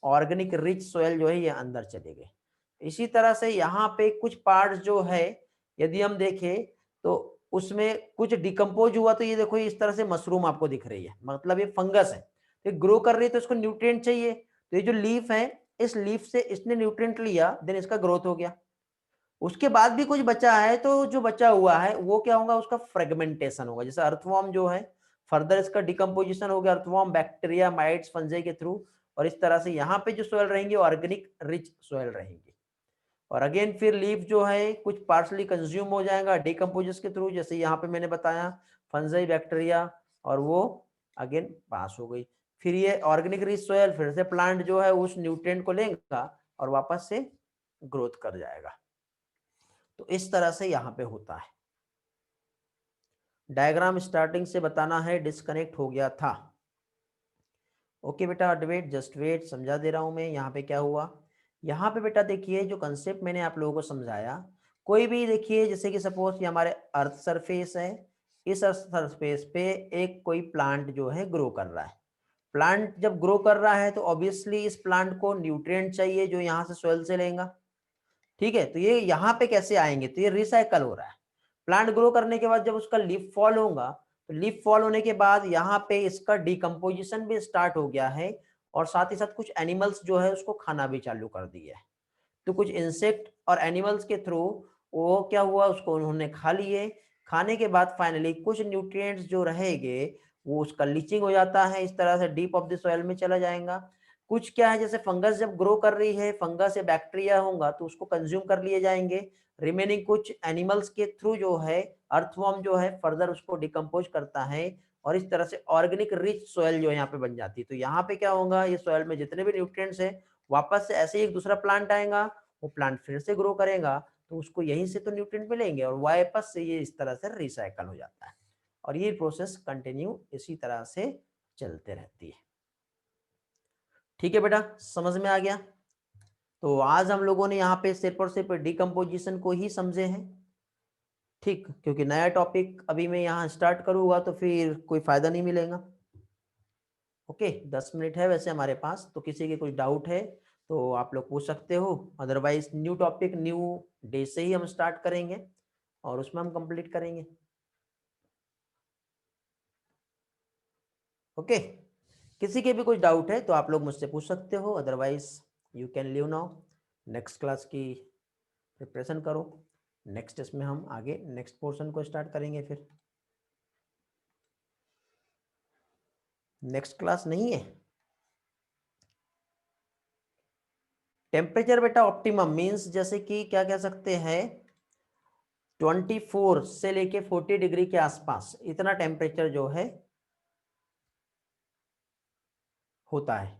ऑर्गेनिक रिच सॉइल जो है ये अंदर चले गए। इसी तरह से यहाँ पे कुछ पार्ट जो है, यदि हम देखें तो उसमें कुछ डिकम्पोज हुआ। तो ये देखो, इस तरह से मशरूम आपको दिख रही है, मतलब ये फंगस है, तो ग्रो कर रही है, तो इसको न्यूट्रिएंट चाहिए। तो ये जो लीफ है, इस लीफ से इसने न्यूट्रिएंट लिया, देन इसका ग्रोथ हो गया। उसके बाद भी कुछ बचा है, तो जो बचा हुआ है वो क्या होगा, उसका फ्रेगमेंटेशन होगा। जैसे अर्थवॉर्म जो है, फर्दर इसका डिकम्पोजिशन हो गया अर्थवॉर्म, बैक्टीरिया, माइट्स, फंजाई के थ्रू। और इस तरह से यहाँ पे जो सोयल रहेंगे ऑर्गेनिक रिच सोयल रहेंगी। और अगेन फिर लीफ जो है कुछ पार्शली कंज्यूम हो जाएगा डिकम्पोजिस के थ्रू, जैसे यहाँ पे मैंने बताया, फंजाई, बैक्टीरिया, और वो अगेन पास हो गई। फिर ये ऑर्गेनिक रिच सोयल, फिर से प्लांट जो है उस न्यूट्रिएंट को लेगा और वापस से ग्रोथ कर जाएगा। तो इस तरह से यहाँ पे होता है। डायग्राम स्टार्टिंग से बताना है, डिस्कनेक्ट हो गया था। ओके बेटा, वेट, जस्ट वेट, समझा दे रहा हूं मैं। यहाँ पे क्या हुआ, यहाँ पे बेटा देखिए, जो कंसेप्ट मैंने आप लोगों को समझाया, कोई भी देखिए, जैसे कि सपोज ये हमारे अर्थ सरफेस है, इस अर्थ सरफेस पे एक कोई प्लांट जो है ग्रो कर रहा है। प्लांट जब ग्रो कर रहा है तो ऑब्वियसली इस प्लांट को न्यूट्रिएंट चाहिए जो यहाँ से सोइल से लेगा। ठीक है, तो ये यहाँ पे कैसे आएंगे, तो ये रिसाइकल हो रहा है। प्लांट ग्रो करने के बाद जब उसका लीफ फॉल होगा, तो लीफ फॉल होने के बाद यहाँ पे इसका डिकम्पोजिशन भी स्टार्ट हो गया है, और साथ ही साथ कुछ एनिमल्स जो है उसको खाना भी चालू कर दिया है। तो कुछ इंसेक्ट और एनिमल्स के थ्रू वो क्या हुआ, उसको उन्होंने खा लिए। खाने के बाद फाइनली कुछ न्यूट्रिएंट्स जो रहेंगे वो उसका लीचिंग हो जाता है, इस तरह से डीप ऑफ द सॉइल में चला जाएगा। कुछ क्या है, जैसे फंगस जब ग्रो कर रही है, फंगस या बैक्टीरिया होगा तो उसको कंज्यूम कर लिए जाएंगे। रिमेनिंग कुछ एनिमल्स के थ्रू जो है, अर्थवॉर्म जो है फर्दर उसको डिकम्पोज करता है, और इस तरह से ऑर्गेनिक रिच सॉइल जो यहाँ पे बन जाती है। तो यहाँ पे क्या होगा, ये सॉइल में जितने भी न्यूट्रिएंट्स है, वापस से ऐसे ही एक दूसरा प्लांट आएगा, वो प्लांट फिर से ग्रो करेगा, तो उसको यहीं से तो न्यूट्रिएंट मिलेंगे और वापस से ये इस तरह से रिसाइकल हो जाता है और ये प्रोसेस कंटिन्यू इसी तरह से चलते रहती है। ठीक है बेटा, समझ में आ गया। तो आज हम लोगों ने यहाँ पे सिर्फ और सिर्फ डिकम्पोजिशन को ही समझे हैं, ठीक, क्योंकि नया टॉपिक अभी मैं यहाँ स्टार्ट करूँगा तो फिर कोई फायदा नहीं मिलेगा। ओके, 10 मिनट है वैसे हमारे पास, तो किसी के कोई डाउट है तो आप लोग पूछ सकते हो, otherwise new topic new day से ही हम स्टार्ट करेंगे और उसमें हम कंप्लीट करेंगे। ओके, किसी के भी कोई डाउट है तो आप लोग मुझसे पूछ सकते हो, otherwise you can leave now. Next class की प्रिपरेशन करो, नेक्स्ट इसमें हम आगे नेक्स्ट पोर्शन को स्टार्ट करेंगे। फिर नेक्स्ट क्लास नहीं है। टेम्परेचर बेटा ऑप्टिमम मींस जैसे कि क्या कह सकते हैं, 24 से लेके 40 डिग्री के आसपास इतना टेम्परेचर जो है होता है।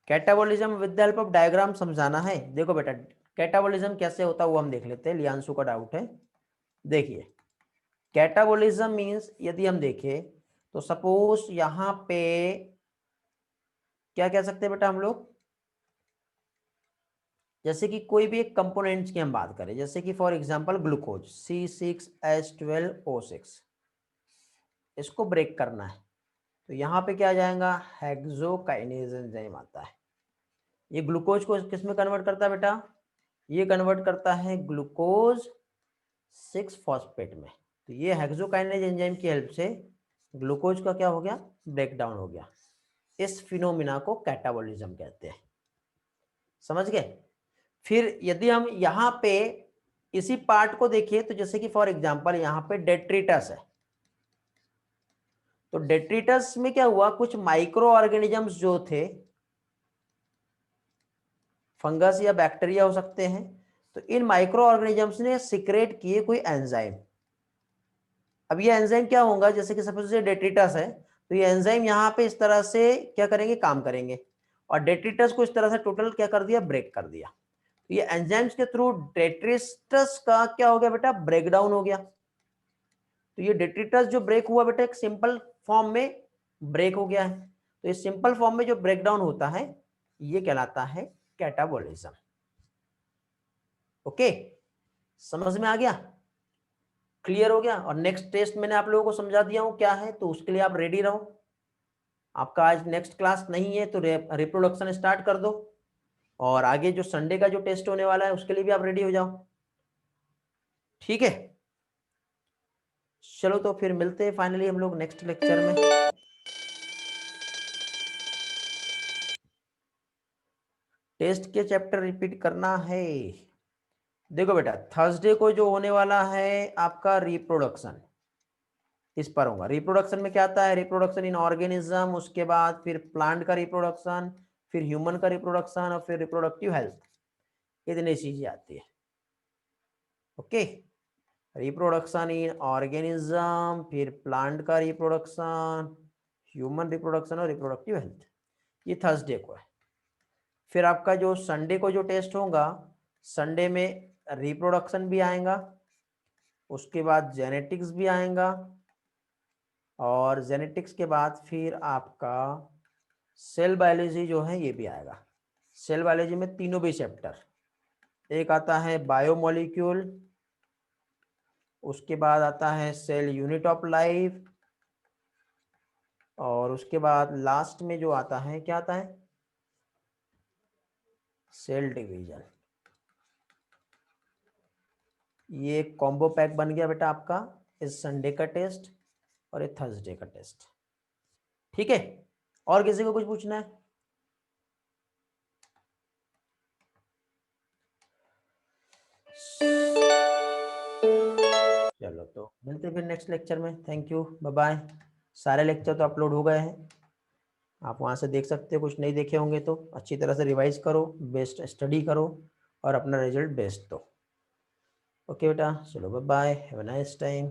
Catabolism with the help of diagram समझाना है। देखो बेटा कैटाबोलिज्म कैसे होता है वो हम देख लेते हैं, लियांशु का डाउट है। देखिए कैटाबोलिज्म मींस यदि हम देखें तो सपोज यहां पे क्या कह सकते हैं बेटा हम लोग, जैसे कि कोई भी एक कंपोनेंट्स की हम बात करें, जैसे कि फॉर एग्जांपल ग्लूकोज C6H12O6, इसको ब्रेक करना है तो यहाँ पे क्या आ जाएगा, हेक्सोकाइनेज एंजाइम आता है। ये ग्लूकोज को किस में कन्वर्ट करता है बेटा, ये कन्वर्ट करता है ग्लूकोज 6 फॉस्फेट में। तो ये हेक्सोकाइनेज एंजाइम की हेल्प से ग्लूकोज का क्या हो गया, ब्रेक डाउन हो गया। इस फिनोमिना को कैटाबोलिज्म कहते हैं, समझ गए। फिर यदि हम यहाँ पे इसी पार्ट को देखिए तो जैसे कि फॉर एग्जांपल यहाँ पे डेट्रिटस है, तो डेट्रिटस में क्या हुआ, कुछ माइक्रो ऑर्गेनिजम्स जो थे, फंगस या बैक्टीरिया हो सकते हैं, तो इन माइक्रो ऑर्गेनिजम्स ने सिक्रेट किए कोई एंजाइम। अब ये एंजाइम क्या होगा, जैसे कि सपोज ये डेट्रिटस है तो ये एंजाइम यहाँ पे इस तरह से क्या करेंगे, काम करेंगे और डेट्रिटस को इस तरह से टोटल क्या कर दिया, ब्रेक कर दिया। तो ये एंजाइम्स के थ्रू डेट्रिटस का क्या हो गया बेटा, ब्रेक डाउन हो गया। तो ये डेट्रिटस जो ब्रेक हुआ बेटा एक सिंपल फॉर्म में ब्रेक हो गया है। तो इस सिंपल फॉर्म में जो ब्रेक डाउन होता है ये कहलाता है कैटाबोलिज्म। ओके, समझ में आ गया, क्लियर हो गया। और नेक्स्ट टेस्ट मैंने आप लोगों को समझा दिया हूं क्या है, तो उसके लिए आप रेडी रहो। आपका आज नेक्स्ट क्लास नहीं है तो रिप्रोडक्शन स्टार्ट कर दो और आगे जो संडे का जो टेस्ट होने वाला है उसके लिए भी आप रेडी हो जाओ, ठीक है। चलो तो फिर मिलते हैं फाइनली हम लोग नेक्स्ट लेक्चर में। टेस्ट के चैप्टर रिपीट करना है। देखो बेटा थर्सडे को जो होने वाला है आपका रिप्रोडक्शन, इस पर होगा। रिप्रोडक्शन में क्या आता है, रिप्रोडक्शन इन ऑर्गेनिज्म, उसके बाद फिर प्लांट का रिप्रोडक्शन, फिर ह्यूमन का रिप्रोडक्शन और फिर रिप्रोडक्टिव हेल्थ, इतनी चीजें आती है। ओके, रिप्रोडक्शन इन ऑर्गेनिज्म, फिर प्लांट का रिप्रोडक्शन, ह्यूमन रिप्रोडक्शन और रिप्रोडक्टिव हेल्थ, ये थर्सडे को है। फिर आपका जो संडे को जो टेस्ट होगा, संडे में रिप्रोडक्शन भी आएगा, उसके बाद जेनेटिक्स भी आएगा और जेनेटिक्स के बाद फिर आपका सेल बायोलॉजी जो है ये भी आएगा। सेल बायोलॉजी में तीनों भी चैप्टर, एक आता है बायोमोलिक्यूल, उसके बाद आता है सेल यूनिट ऑफ लाइफ और उसके बाद लास्ट में जो आता है क्या आता है, सेल डिवीजन। ये कॉम्बो पैक बन गया बेटा आपका इस संडे का टेस्ट और ये थर्सडे का टेस्ट, ठीक है। और किसी को कुछ पूछना है, चलो तो मिलते फिर नेक्स्ट लेक्चर में। Thank you, bye bye. सारे लेक्चर तो अपलोड हो गए हैं, आप वहाँ से देख सकते हो, कुछ नहीं देखे होंगे तो अच्छी तरह से रिवाइज करो, बेस्ट स्टडी करो और अपना रिजल्ट बेस्ट दो। ओके बेटा, चलो bye bye, have a nice time.